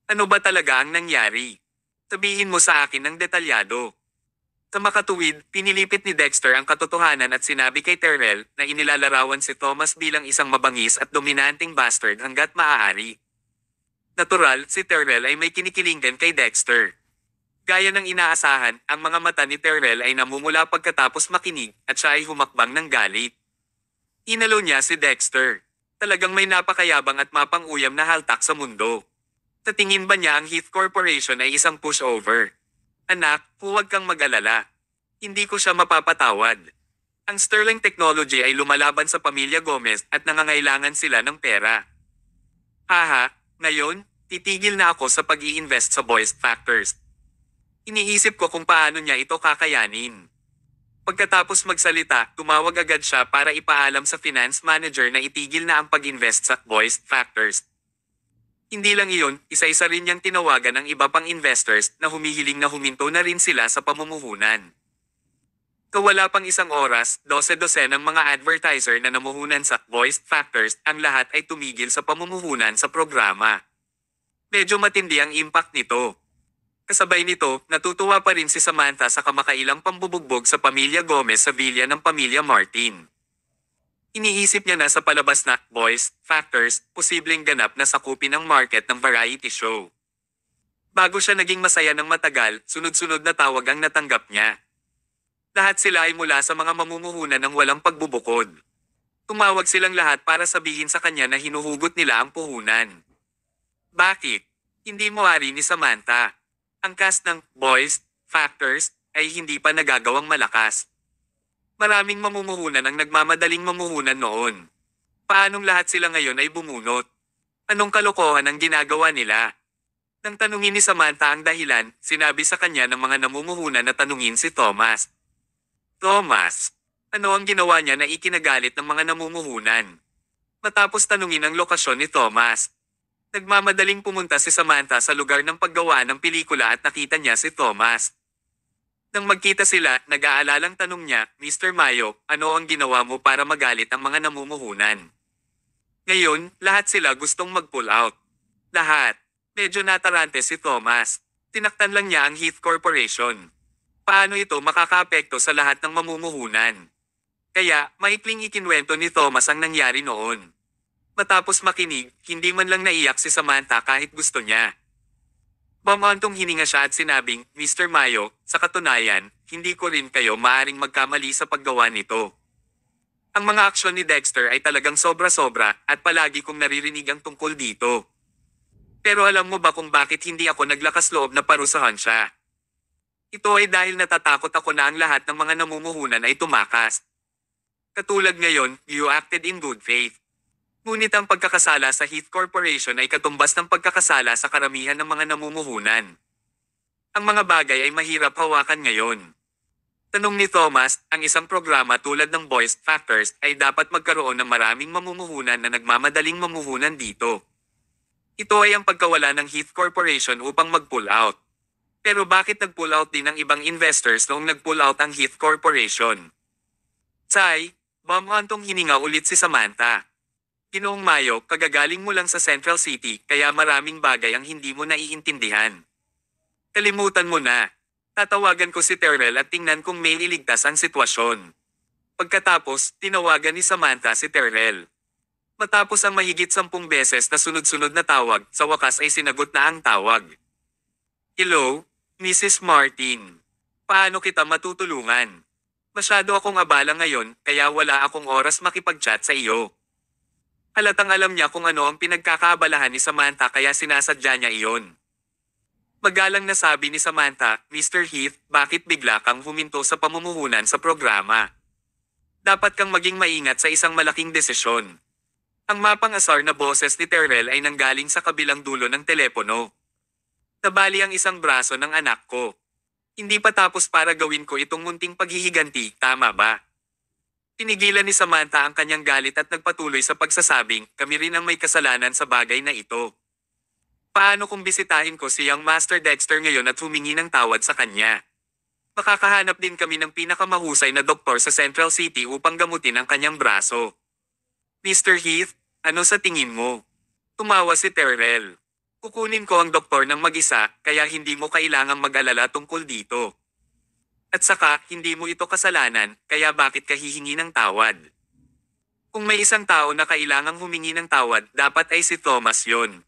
Ano ba talaga ang nangyari? Sabihin mo sa akin ng detalyado. Sa makatuwid, pinilipit ni Dexter ang katotohanan at sinabi kay Terrell na inilalarawan si Thomas bilang isang mabangis at dominanteng bastard hanggat maaari. Natural, si Terrell ay may kinikilingan kay Dexter. Gaya ng inaasahan, ang mga mata ni Terrell ay namumula pagkatapos makinig at siya ay humakbang ng galit. Inalo niya si Dexter. Talagang may napakayabang at mapang-uyam na haltak sa mundo. Sa tingin ba niya ang Heath Corporation ay isang pushover? Anak, huwag kang mag-alala. Hindi ko siya mapapatawad. Ang Sterling Technology ay lumalaban sa pamilya Gomez at nangangailangan sila ng pera. Haha, ngayon, titigil na ako sa pag-i-invest sa Boys Factors. Iniisip ko kung paano niya ito kakayanin. Pagkatapos magsalita, tumawag agad siya para ipaalam sa finance manager na itigil na ang pag-invest sa Boys Factors. Hindi lang iyon, isa-isa rin niyang tinawagan ng iba pang investors na humihiling na huminto na rin sila sa pamumuhunan. Kawala pang isang oras, 12 ng mga advertiser na namuhunan sa Voice Factors, ang lahat ay tumigil sa pamumuhunan sa programa. Medyo matindi ang impact nito. Kasabay nito, natutuwa pa rin si Samantha sa kamakailang pambubugbog sa pamilya Gomez sa villa ng pamilya Martin. Iniisip niya na sa palabas na Voice Factors, posibleng ganap na sakupin ang market ng variety show. Bago siya naging masaya ng matagal, sunod-sunod na tawag ang natanggap niya. Lahat sila ay mula sa mga mamumuhunan ng walang pagbubukod. Tumawag silang lahat para sabihin sa kanya na hinuhugot nila ang puhunan. Bakit? Hindi mawari ni Samantha. Ang cast ng Voice Factors ay hindi pa nagagawang malakas. Maraming mamumuhunan ang nagmamadaling mamuhunan noon. Paanong lahat sila ngayon ay bumunot? Anong kalokohan ang ginagawa nila? Nang tanungin ni Samantha ang dahilan, sinabi sa kanya ng mga namumuhunan na tanungin si Thomas. Thomas, ano ang ginawa niya na ikinagalit ng mga namumuhunan? Matapos tanungin ang lokasyon ni Thomas, nagmamadaling pumunta si Samantha sa lugar ng paggawa ng pelikula at nakita niya si Thomas. Nang magkita sila, nag-aalalang tanong niya, "Mr. Mayo, ano ang ginawa mo para magalit ang mga namumuhunan?" Ngayon, lahat sila gustong mag-pull out. Lahat. Medyo natarante si Thomas. Tinaktan lang niya ang Heath Corporation. Paano ito makakaapekto sa lahat ng mamumuhunan? Kaya, maikling ikinwento ni Thomas ang nangyari noon. Matapos makinig, hindi man lang naiyak si Samantha kahit gusto niya. Bumantong hininga siya at sinabing, "Mr. Mayo, sa katunayan, hindi ko rin kayo maaring magkamali sa paggawa nito." Ang mga aksyon ni Dexter ay talagang sobra-sobra at palagi kong naririnig ang tungkol dito. Pero alam mo ba kung bakit hindi ako naglakas loob na parusahan siya? Ito ay dahil natatakot ako na ang lahat ng mga namumuhunan ay tumakas. Katulad ngayon, you acted in good faith. Ngunit ang pagkakasala sa Heath Corporation ay katumbas ng pagkakasala sa karamihan ng mga namumuhunan. Ang mga bagay ay mahirap hawakan ngayon. Tanong ni Thomas, ang isang programa tulad ng Voice Factors ay dapat magkaroon ng maraming mamumuhunan na nagmamadaling mamuhunan dito. Ito ay ang pagkawala ng Heath Corporation upang mag-pull out. Pero bakit nag-pull out din ng ibang investors noong nag-pull out ang Heath Corporation? Say, bumantong hininga ulit si Samantha. Ginoong Mayo, kagagaling mo lang sa Central City, kaya maraming bagay ang hindi mo naiintindihan. Kalimutan mo na. Tatawagan ko si Terrell at tingnan kung may iligtas ang sitwasyon. Pagkatapos, tinawagan ni Samantha si Terrell. Matapos ang mahigit 10 beses na sunod-sunod na tawag, sa wakas ay sinagot na ang tawag. Hello, Mrs. Martin. Paano kita matutulungan? Masyado akong abala ngayon, kaya wala akong oras makipag-chat sa iyo. Halatang alam niya kung ano ang pinagkakaabalahan ni Samantha kaya sinasadya niya iyon. Magalang na sabi ni Samantha, Mr. Heath, bakit bigla kang huminto sa pamumuhunan sa programa? Dapat kang maging maingat sa isang malaking desisyon. Ang mapang-asar na boses ni Terrell ay nanggaling sa kabilang dulo ng telepono. Nabali ang isang braso ng anak ko. Hindi pa tapos para gawin ko itong munting paghihiganti, tama ba? Pinigilan ni Samantha ang kanyang galit at nagpatuloy sa pagsasabing, kami rin ang may kasalanan sa bagay na ito. Paano kung bisitahin ko si Young Master Dexter ngayon at humingi ng tawad sa kanya? Makakahanap din kami ng pinakamahusay na doktor sa Central City upang gamutin ang kanyang braso. Mr. Heath, ano sa tingin mo? Tumawa si Terrell. Kukunin ko ang doktor ng mag-isa, kaya hindi mo kailangang mag-alala tungkol dito. At saka, hindi mo ito kasalanan, kaya bakit ka hihingi ng tawad? Kung may isang tao na kailangang humingi ng tawad, dapat ay si Thomas yon.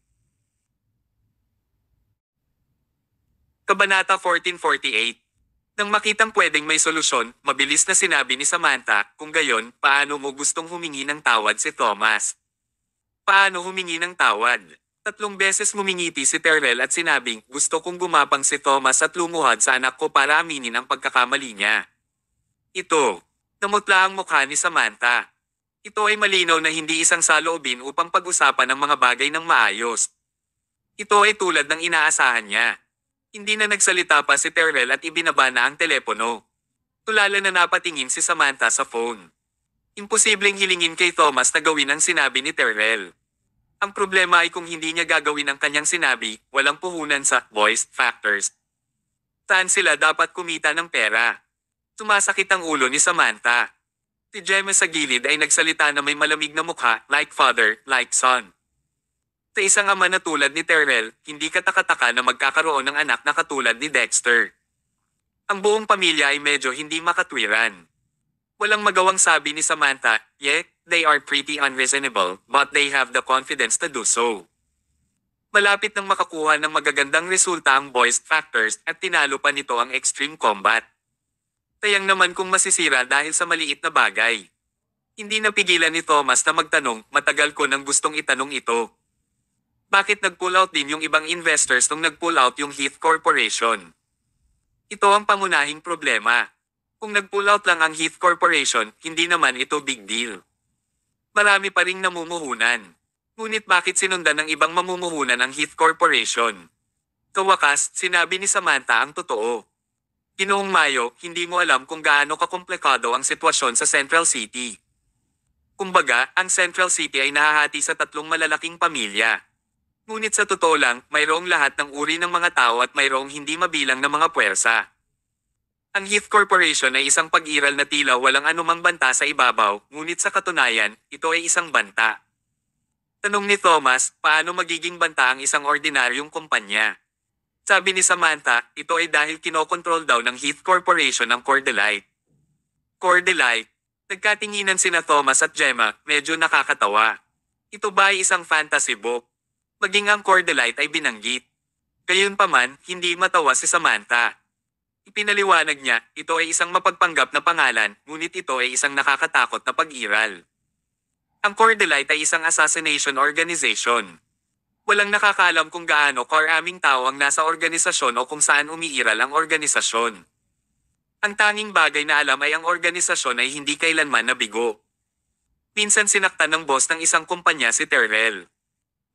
Kabanata 1448. Nang makitang pwedeng may solusyon, mabilis na sinabi ni Samantha, kung gayon, paano mo gustong humingi ng tawad si Thomas? Paano humingi ng tawad? 3 beses ngumingiti si Terrell at sinabing, gusto kong gumapang si Thomas at lumuhad sa anak ko para aminin ang pagkakamali niya. Ito. Namutla ang mukha ni Samantha. Ito ay malinaw na hindi isang saloobin upang pag-usapan ang mga bagay ng maayos. Ito ay tulad ng inaasahan niya. Hindi na nagsalita pa si Terrell at ibinaba na ang telepono. Tulala na napatingin si Samantha sa phone. Imposibleng hilingin kay Thomas na gawin ang sinabi ni Terrell. Ang problema ay kung hindi niya gagawin ang kanyang sinabi, walang puhunan sa voice factors. Saan sila dapat kumita ng pera? Sumasakit ang ulo ni Samantha. Si Gemma sa gilid ay nagsalita na may malamig na mukha, like father, like son. Sa isang ama na tulad ni Terrell, hindi katakataka na magkakaroon ng anak na katulad ni Dexter. Ang buong pamilya ay medyo hindi makatwiran. Walang magawang sabi ni Samantha, yeah, they are pretty unreasonable, but they have the confidence to do so. Malapit nang makakuha ng magagandang resulta ang voice factors at tinalo pa nito ang extreme combat. Tayang naman kung masisira dahil sa maliit na bagay. Hindi napigilan ni Thomas na magtanong, matagal ko nang gustong itanong ito. Bakit nag-pull out din yung ibang investors nung nag-pull out yung Heath Corporation? Ito ang pangunahing problema. Kung nag-pull out lang ang Heath Corporation, hindi naman ito big deal. Marami pa ring namumuhunan. Ngunit bakit sinundan ng ibang mamumuhunan ang Heath Corporation? Kawakas, sinabi ni Samantha ang totoo. Ginoong Mayo, hindi mo alam kung gaano kakomplikado ang sitwasyon sa Central City. Kumbaga, ang Central City ay nahahati sa 3 malalaking pamilya. Ngunit sa totoo lang, mayroong lahat ng uri ng mga tao at mayroong hindi mabilang na mga puwersa. Ang Heath Corporation ay isang pag-iral na tila walang anumang banta sa ibabaw, ngunit sa katunayan, ito ay isang banta. Tanong ni Thomas, paano magiging banta ang isang ordinaryong kumpanya? Sabi ni Samantha, ito ay dahil kinokontrol daw ng Heath Corporation ang Cordelite. Cordelite? Nagkatinginan sina Thomas at Gemma, medyo nakakatawa. Ito ba ay isang fantasy book? Maging ang Cordelite ay binanggit. Gayunpaman, hindi matawa si Samantha. Ipinaliwanag niya, ito ay isang mapagpanggap na pangalan, ngunit ito ay isang nakakatakot na pag-iral. Ang Cordelite ay isang assassination organization. Walang nakakaalam kung gaano karaming tao ang nasa organisasyon o kung saan umiiral ang organisasyon. Ang tanging bagay na alam ay ang organisasyon ay hindi kailanman nabigo. Minsan sinaktan ng boss ng isang kumpanya si Terrell.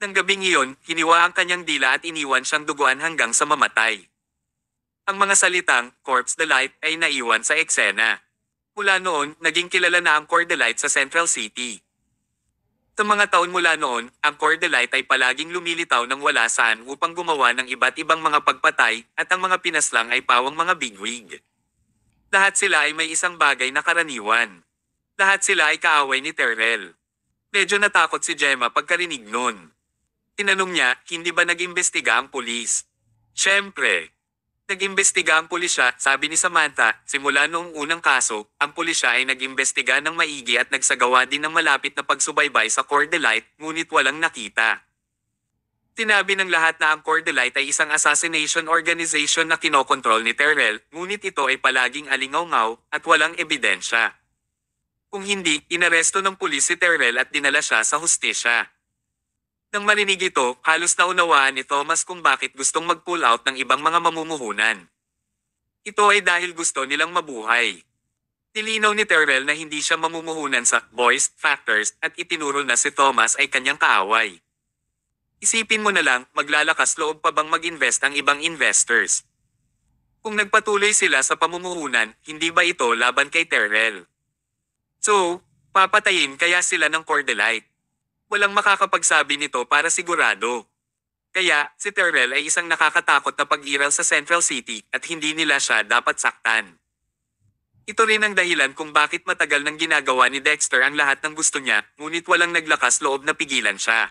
Nang gabing iyon, hiniwa ang kanyang dila at iniwan siyang duguan hanggang sa mamatay. Ang mga salitang, corpse delight, ay naiwan sa eksena. Mula noon, naging kilala na ang Cordelite sa Central City. Sa mga taon mula noon, ang Cordelite ay palaging lumilitaw ng wala saan upang gumawa ng iba't ibang mga pagpatay, at ang mga pinaslang ay pawang mga bigwig. Lahat sila ay may isang bagay na karaniwan. Lahat sila ay kaaway ni Terrell. Medyo natakot si Gemma pagkarinig nun. Tinanong niya, hindi ba nag-imbestiga ang pulis? Siyempre. Nag-imbestiga ang pulisya, sabi ni Samantha, simula noong unang kaso, ang pulisya ay nag-imbestiga ng maigi at nagsagawa din ng malapit na pagsubaybay sa Cordelite, ngunit walang nakita. Sinabi ng lahat na ang Cordelite ay isang assassination organization na kinokontrol ni Terrell, ngunit ito ay palaging alingaw-ngaw at walang ebidensya. Kung hindi, inaresto ng pulis si Terrell at dinala siya sa hustisya. Nang marinig ito, halos naunawaan ni Thomas kung bakit gustong mag-pull out ng ibang mga mamumuhunan. Ito ay dahil gusto nilang mabuhay. Nilinaw ni Terrell na hindi siya mamumuhunan sa boys factors at itinuro na si Thomas ay kanyang kaaway. Isipin mo na lang, maglalakas loob pa bang mag-invest ang ibang investors? Kung nagpatuloy sila sa pamumuhunan, hindi ba ito laban kay Terrell? So, papatayin kaya sila ng Cordelite. Walang makakapagsabi nito para sigurado. Kaya, si Terrell ay isang nakakatakot na pag-iral sa Central City at hindi nila siya dapat saktan. Ito rin ang dahilan kung bakit matagal nang ginagawa ni Dexter ang lahat ng gusto niya, ngunit walang naglakas loob na pigilan siya.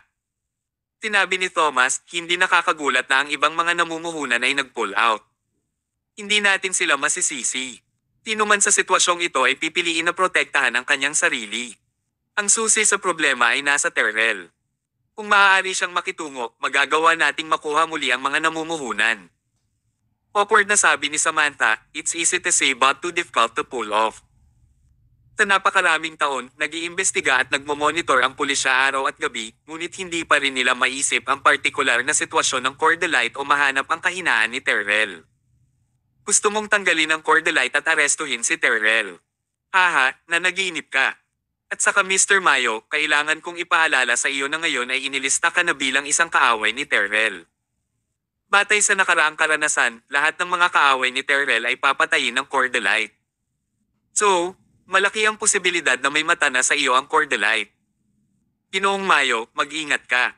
Sinabi ni Thomas, hindi nakakagulat na ang ibang mga namumuhunan ay nag-pull out. Hindi natin sila masisisi. Sino man sa sitwasyong ito ay pipiliin na protektahan ang kanyang sarili. Ang susi sa problema ay nasa Terrell. Kung maaari siyang makitungo, magagawa nating makuha muli ang mga namumuhunan. Awkward na sabi ni Samantha, it's easy to say but too difficult to pull off. Sa napakaraming taon, nag-iimbestiga at nagmomonitor ang pulisya araw at gabi, ngunit hindi pa rin nila maisip ang partikular na sitwasyon ng Cordelite o mahanap ang kahinaan ni Terrell. Gusto mong tanggalin ang Cordelite at arestuhin si Terrell. Haha, nanaginip ka. At saka Mr. Mayo, kailangan kong ipaalala sa iyo na ngayon ay inilista ka na bilang isang kaaway ni Terrell. Batay sa nakaraang karanasan, lahat ng mga kaaway ni Terrell ay papatayin ng Cordelite. So, malaki ang posibilidad na may mata na sa iyo ang Cordelite. Ginoong Mayo, mag-ingat ka.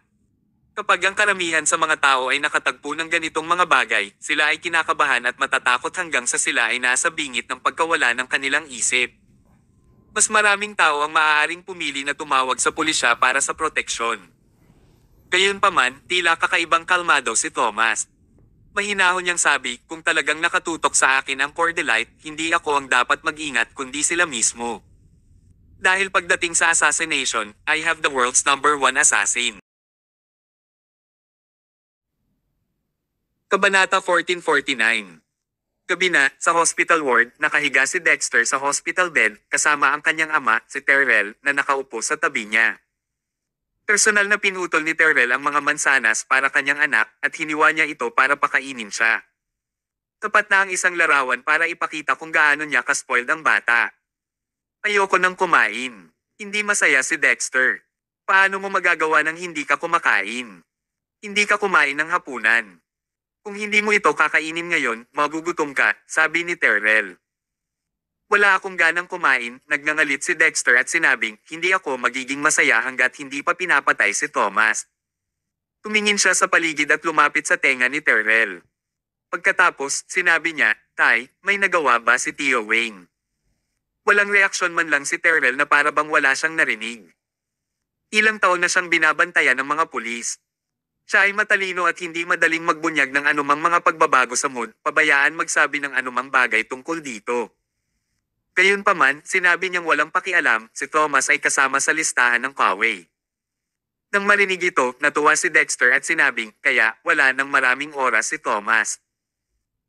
Kapag ang karamihan sa mga tao ay nakatagpo ng ganitong mga bagay, sila ay kinakabahan at matatakot hanggang sa sila ay nasa bingit ng pagkawala ng kanilang isip. Mas maraming tao ang maaaring pumili na tumawag sa pulisya para sa proteksyon. Gayunpaman, tila kakaibang kalmado si Thomas. Mahinahon niyang sabi, kung talagang nakatutok sa akin ang Cordelite, hindi ako ang dapat mag-ingat kundi sila mismo. Dahil pagdating sa assassination, I have the world's #1 assassin. Kabanata 1449. Gabi na, sa hospital ward, nakahiga si Dexter sa hospital bed, kasama ang kanyang ama, si Terrell, na nakaupo sa tabi niya. Personal na pinutol ni Terrell ang mga mansanas para kanyang anak at hiniwa niya ito para pakainin siya. Tapat na ang isang larawan para ipakita kung gaano niya kaspoiled ang bata. Ayoko nang kumain. Hindi masaya si Dexter. Paano mo magagawa nang hindi ka kumakain? Hindi ka kumain ng hapunan. Kung hindi mo ito kakainin ngayon, magugutom ka, sabi ni Terrell. Wala akong ganang kumain, nagngangalit si Dexter at sinabing, hindi ako magiging masaya hanggat hindi pa pinapatay si Thomas. Tumingin siya sa paligid at lumapit sa tenga ni Terrell. Pagkatapos, sinabi niya, Tay, may nagawa ba si Tio Wayne? Walang reaksyon man lang si Terrell na para bang wala siyang narinig. Ilang taon na siyang binabantayan ng mga pulis. Siya ay matalino at hindi madaling magbunyag ng anumang mga pagbabago sa mood, pabayaan magsabi ng anumang bagay tungkol dito. Gayunpaman, sinabi niyang walang pakialam, si Thomas ay kasama sa listahan ng Coway. Nang marinig ito, natuwa si Dexter at sinabing, kaya, wala nang maraming oras si Thomas.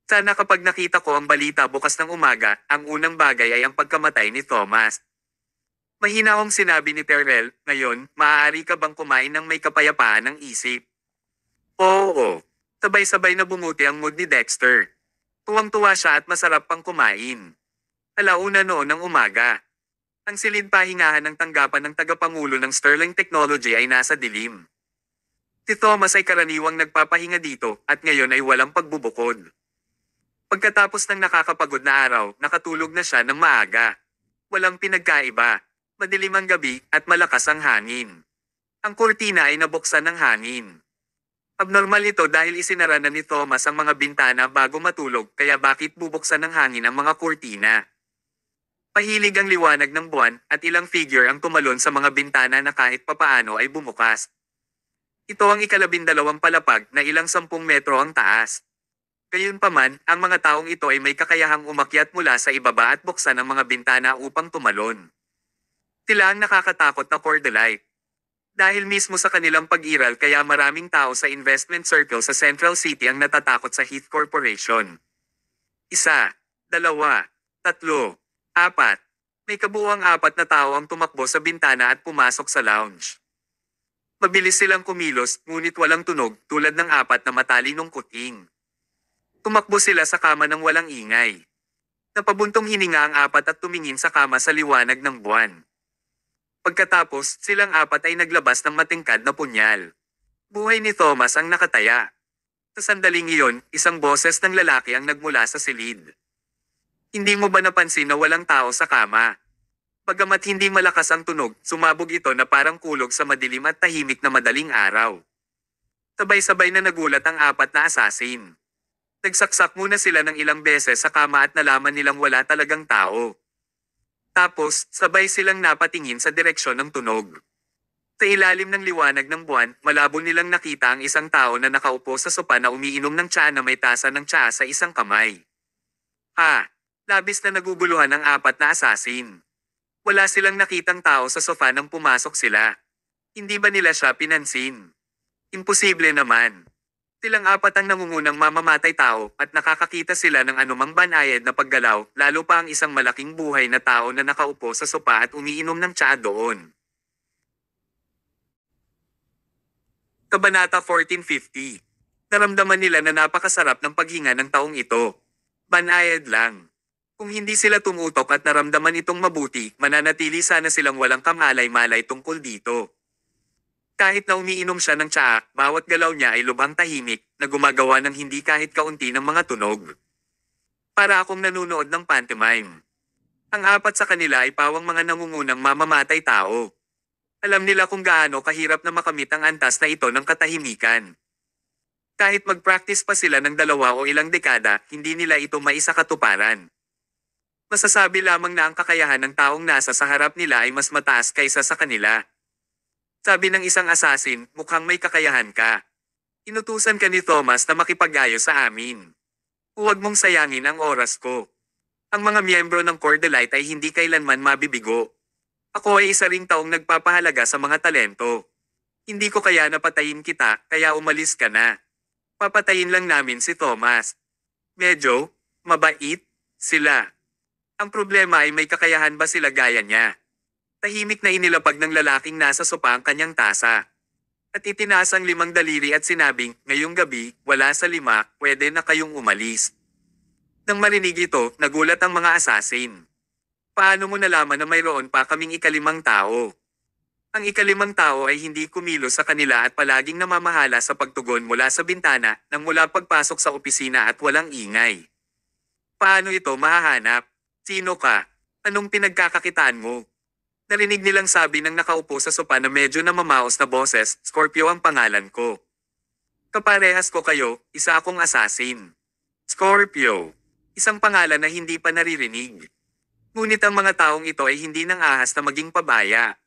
Sana kapag nakita ko ang balita bukas ng umaga, ang unang bagay ay ang pagkamatay ni Thomas. Mahinahong sinabi ni Terrell, ngayon, maaari ka bang kumain ng may kapayapaan ng isip? Oo. Sabay-sabay na bumuti ang mood ni Dexter. Tuwang-tuwa siya at masarap pang kumain. Alauna noon ng umaga. Ang silid pahingahan ng tanggapan ng tagapangulo ng Sterling Technology ay nasa dilim. Si Thomas ay karaniwang nagpapahinga dito at ngayon ay walang pagbubukod. Pagkatapos ng nakakapagod na araw, nakatulog na siya ng maaga. Walang pinagkaiba. Madilim ang gabi at malakas ang hangin. Ang kurtina ay nabuksan ng hangin. Abnormal ito dahil isinara na ni Thomas ang mga bintana bago matulog kaya bakit bubuksan ng hangin ang mga kurtina? Pahilig ang liwanag ng buwan at ilang figure ang tumalon sa mga bintana na kahit papaano ay bumukas. Ito ang 12 palapag na ilang 10 metro ang taas. Gayunpaman, ang mga taong ito ay may kakayahang umakyat mula sa ibaba at buksan ang mga bintana upang tumalon. Sila ang nakakatakot na Cordelite. Dahil mismo sa kanilang pag-iral kaya maraming tao sa investment circle sa Central City ang natatakot sa Heath Corporation. 1, 2, 3, 4. May kabuuang 4 na tao ang tumakbo sa bintana at pumasok sa lounge. Mabilis silang kumilos, ngunit walang tunog tulad ng 4 na matalinong kuting. Tumakbo sila sa kama ng walang ingay. Napabuntong hininga ang 4 at tumingin sa kama sa liwanag ng buwan. Pagkatapos, silang 4 ay naglabas ng matingkad na punyal. Buhay ni Thomas ang nakataya. Sa sandaling iyon, isang boses ng lalaki ang nagmula sa silid. Hindi mo ba napansin na walang tao sa kama? Bagamat hindi malakas ang tunog, sumabog ito na parang kulog sa madilim at tahimik na madaling araw. Sabay-sabay na nagulat ang 4 na asasin. Nagsaksak muna sila ng ilang beses sa kama at nalaman nilang wala talagang tao. Tapos, sabay silang napatingin sa direksyon ng tunog. Sa ilalim ng liwanag ng buwan, malabo nilang nakita ang isang tao na nakaupo sa sopa na umiinom ng tsaa na may tasa ng tsaa sa isang kamay. Labis na naguguluhan ang 4 na asasin. Wala silang nakitang tao sa sofa nang pumasok sila. Hindi ba nila siya pinansin? Imposible naman. Silang 4 ang nangungunang mamamatay tao at nakakakita sila ng anumang banayad na paggalaw, lalo pa ang isang malaking buhay na tao na nakaupo sa sopa at umiinom ng tsaa doon. Kabanata 1450. Naramdaman nila na napakasarap ng paghinga ng taong ito. Banayad lang. Kung hindi sila tumutok at naramdaman itong mabuti, mananatili sana silang walang kamalay-malay tungkol dito. Kahit na umiinom siya ng tsaa, bawat galaw niya ay lubhang tahimik, na gumagawa ng hindi kahit kaunti ng mga tunog. Para akong nanunood ng pantomime. Ang 4 sa kanila ay pawang mga nangungunang mamamatay tao. Alam nila kung gaano kahirap na makamit ang antas na ito ng katahimikan. Kahit mag-practice pa sila ng 2 o ilang dekada, hindi nila ito maisakatuparan. Masasabi lamang na ang kakayahan ng taong nasa sa harap nila ay mas mataas kaysa sa kanila. Sabi ng isang asasin, mukhang may kakayahan ka. Inutusan ka ni Thomas na makipag-ayos sa amin. Huwag mong sayangin ang oras ko. Ang mga miyembro ng Cordelite ay hindi kailanman mabibigo. Ako ay isa ring taong nagpapahalaga sa mga talento. Hindi ko kaya napatayin kita, kaya umalis ka na. Papatayin lang namin si Thomas. Medyo mabait sila. Ang problema ay may kakayahan ba sila gaya niya? Tahimik na inilapag ng lalaking nasa sopa ang kanyang tasa. At itinaas ang 5 daliri at sinabing, ngayong gabi, wala sa 5, pwede na kayong umalis. Nang marinig ito, nagulat ang mga asasin. Paano mo nalaman na mayroon pa kaming ika-5 tao? Ang ika-5 tao ay hindi kumilos sa kanila at palaging namamahala sa pagtugon mula sa bintana nang mula pagpasok sa opisina at walang ingay. Paano ito mahahanap? Sino ka? Anong pinagkakakitaan mo? Narinig nilang sabi ng nakaupo sa sopa na medyo namamaos na boses, Scorpio ang pangalan ko. Kaparehas ko kayo, isa akong asasin. Scorpio. Isang pangalan na hindi pa naririnig. Ngunit ang mga taong ito ay hindi nang ahas na maging pabaya.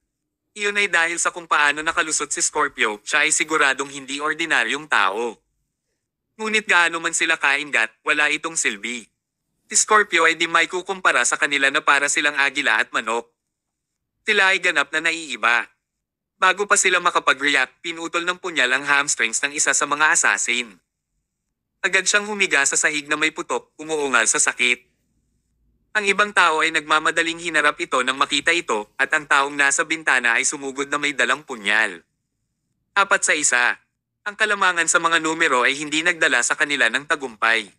Iyon ay dahil sa kung paano nakalusot si Scorpio, siya ay siguradong hindi ordinaryong tao. Ngunit gaano man sila kaingat, wala itong silbi. Si Scorpio ay di may kukumpara sa kanila na para silang agila at manok. Sila ay ganap na naiiba. Bago pa sila makapag-react, pinutol ng punyal ang hamstrings ng isa sa mga asasin. Agad siyang humiga sa sahig na may putok, umuungal sa sakit. Ang ibang tao ay nagmamadaling hinarap ito nang makita ito at ang taong nasa bintana ay sumugod na may dalang punyal. 4-1. Ang kalamangan sa mga numero ay hindi nagdala sa kanila ng tagumpay.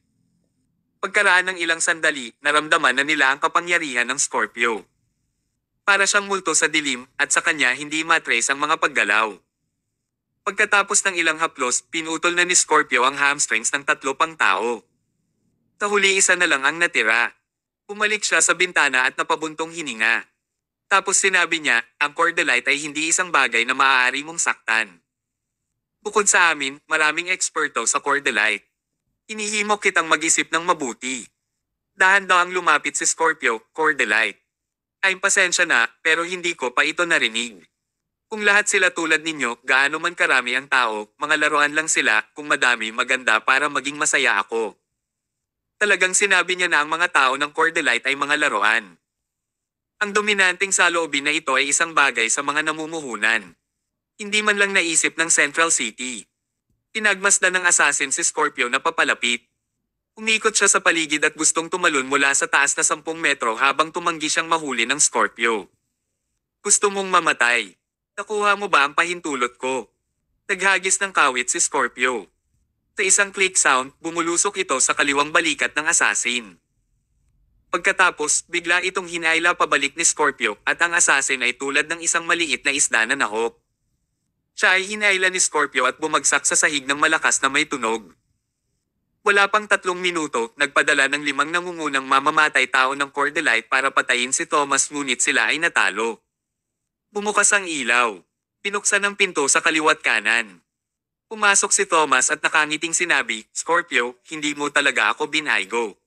Pagkaraan ng ilang sandali, naramdaman na nila ang kapangyarihan ng Scorpio. Para siyang multo sa dilim at sa kanya hindi matrace ang mga paggalaw. Pagkatapos ng ilang haplos, pinutol na ni Scorpio ang hamstrings ng 3 pang tao. Sa huli isa na lang ang natira. Bumalik siya sa bintana at napabuntong hininga. Tapos sinabi niya, ang Cordelite ay hindi isang bagay na maaari mong saktan. Bukod sa amin, maraming eksperto sa Cordelite. Inihimok kitang mag-isip ng mabuti. Dahan-dahang lumapit si Scorpio, Cordelite. Ay pasensya na, pero hindi ko pa ito narinig. Kung lahat sila tulad ninyo, gaano man karami ang tao, mga laruan lang sila, kung madami maganda para maging masaya ako. Talagang sinabi niya na ang mga tao ng Cordelite ay mga laruan. Ang dominanteng saloobin na ito ay isang bagay sa mga namumuhunan. Hindi man lang naisip ng Central City. Pinagmasdan ng assassin si Scorpio na papalapit. Umikot siya sa paligid at gustong tumalon mula sa taas na 10 metro habang tumanggi siyang mahuli ng Scorpio. Gusto mong mamatay? Nakuha mo ba ang pahintulot ko? Naghagis ng kawit si Scorpio. Sa isang click sound, bumulusok ito sa kaliwang balikat ng assassin. Pagkatapos, bigla itong hinayla pabalik ni Scorpio at ang assassin ay tulad ng isang maliit na isda na nahok. Siya ay hinayla ni Scorpio at bumagsak sa sahig ng malakas na may tunog. Wala pang 3 minuto, nagpadala ng 5 nangungunang mamamatay tao ng Cordelite para patayin si Thomas ngunit sila ay natalo. Bumukas ang ilaw. Pinuksan ang pinto sa kaliwat kanan. Pumasok si Thomas at nakangiting sinabi, "Scorpio, hindi mo talaga ako binaygo."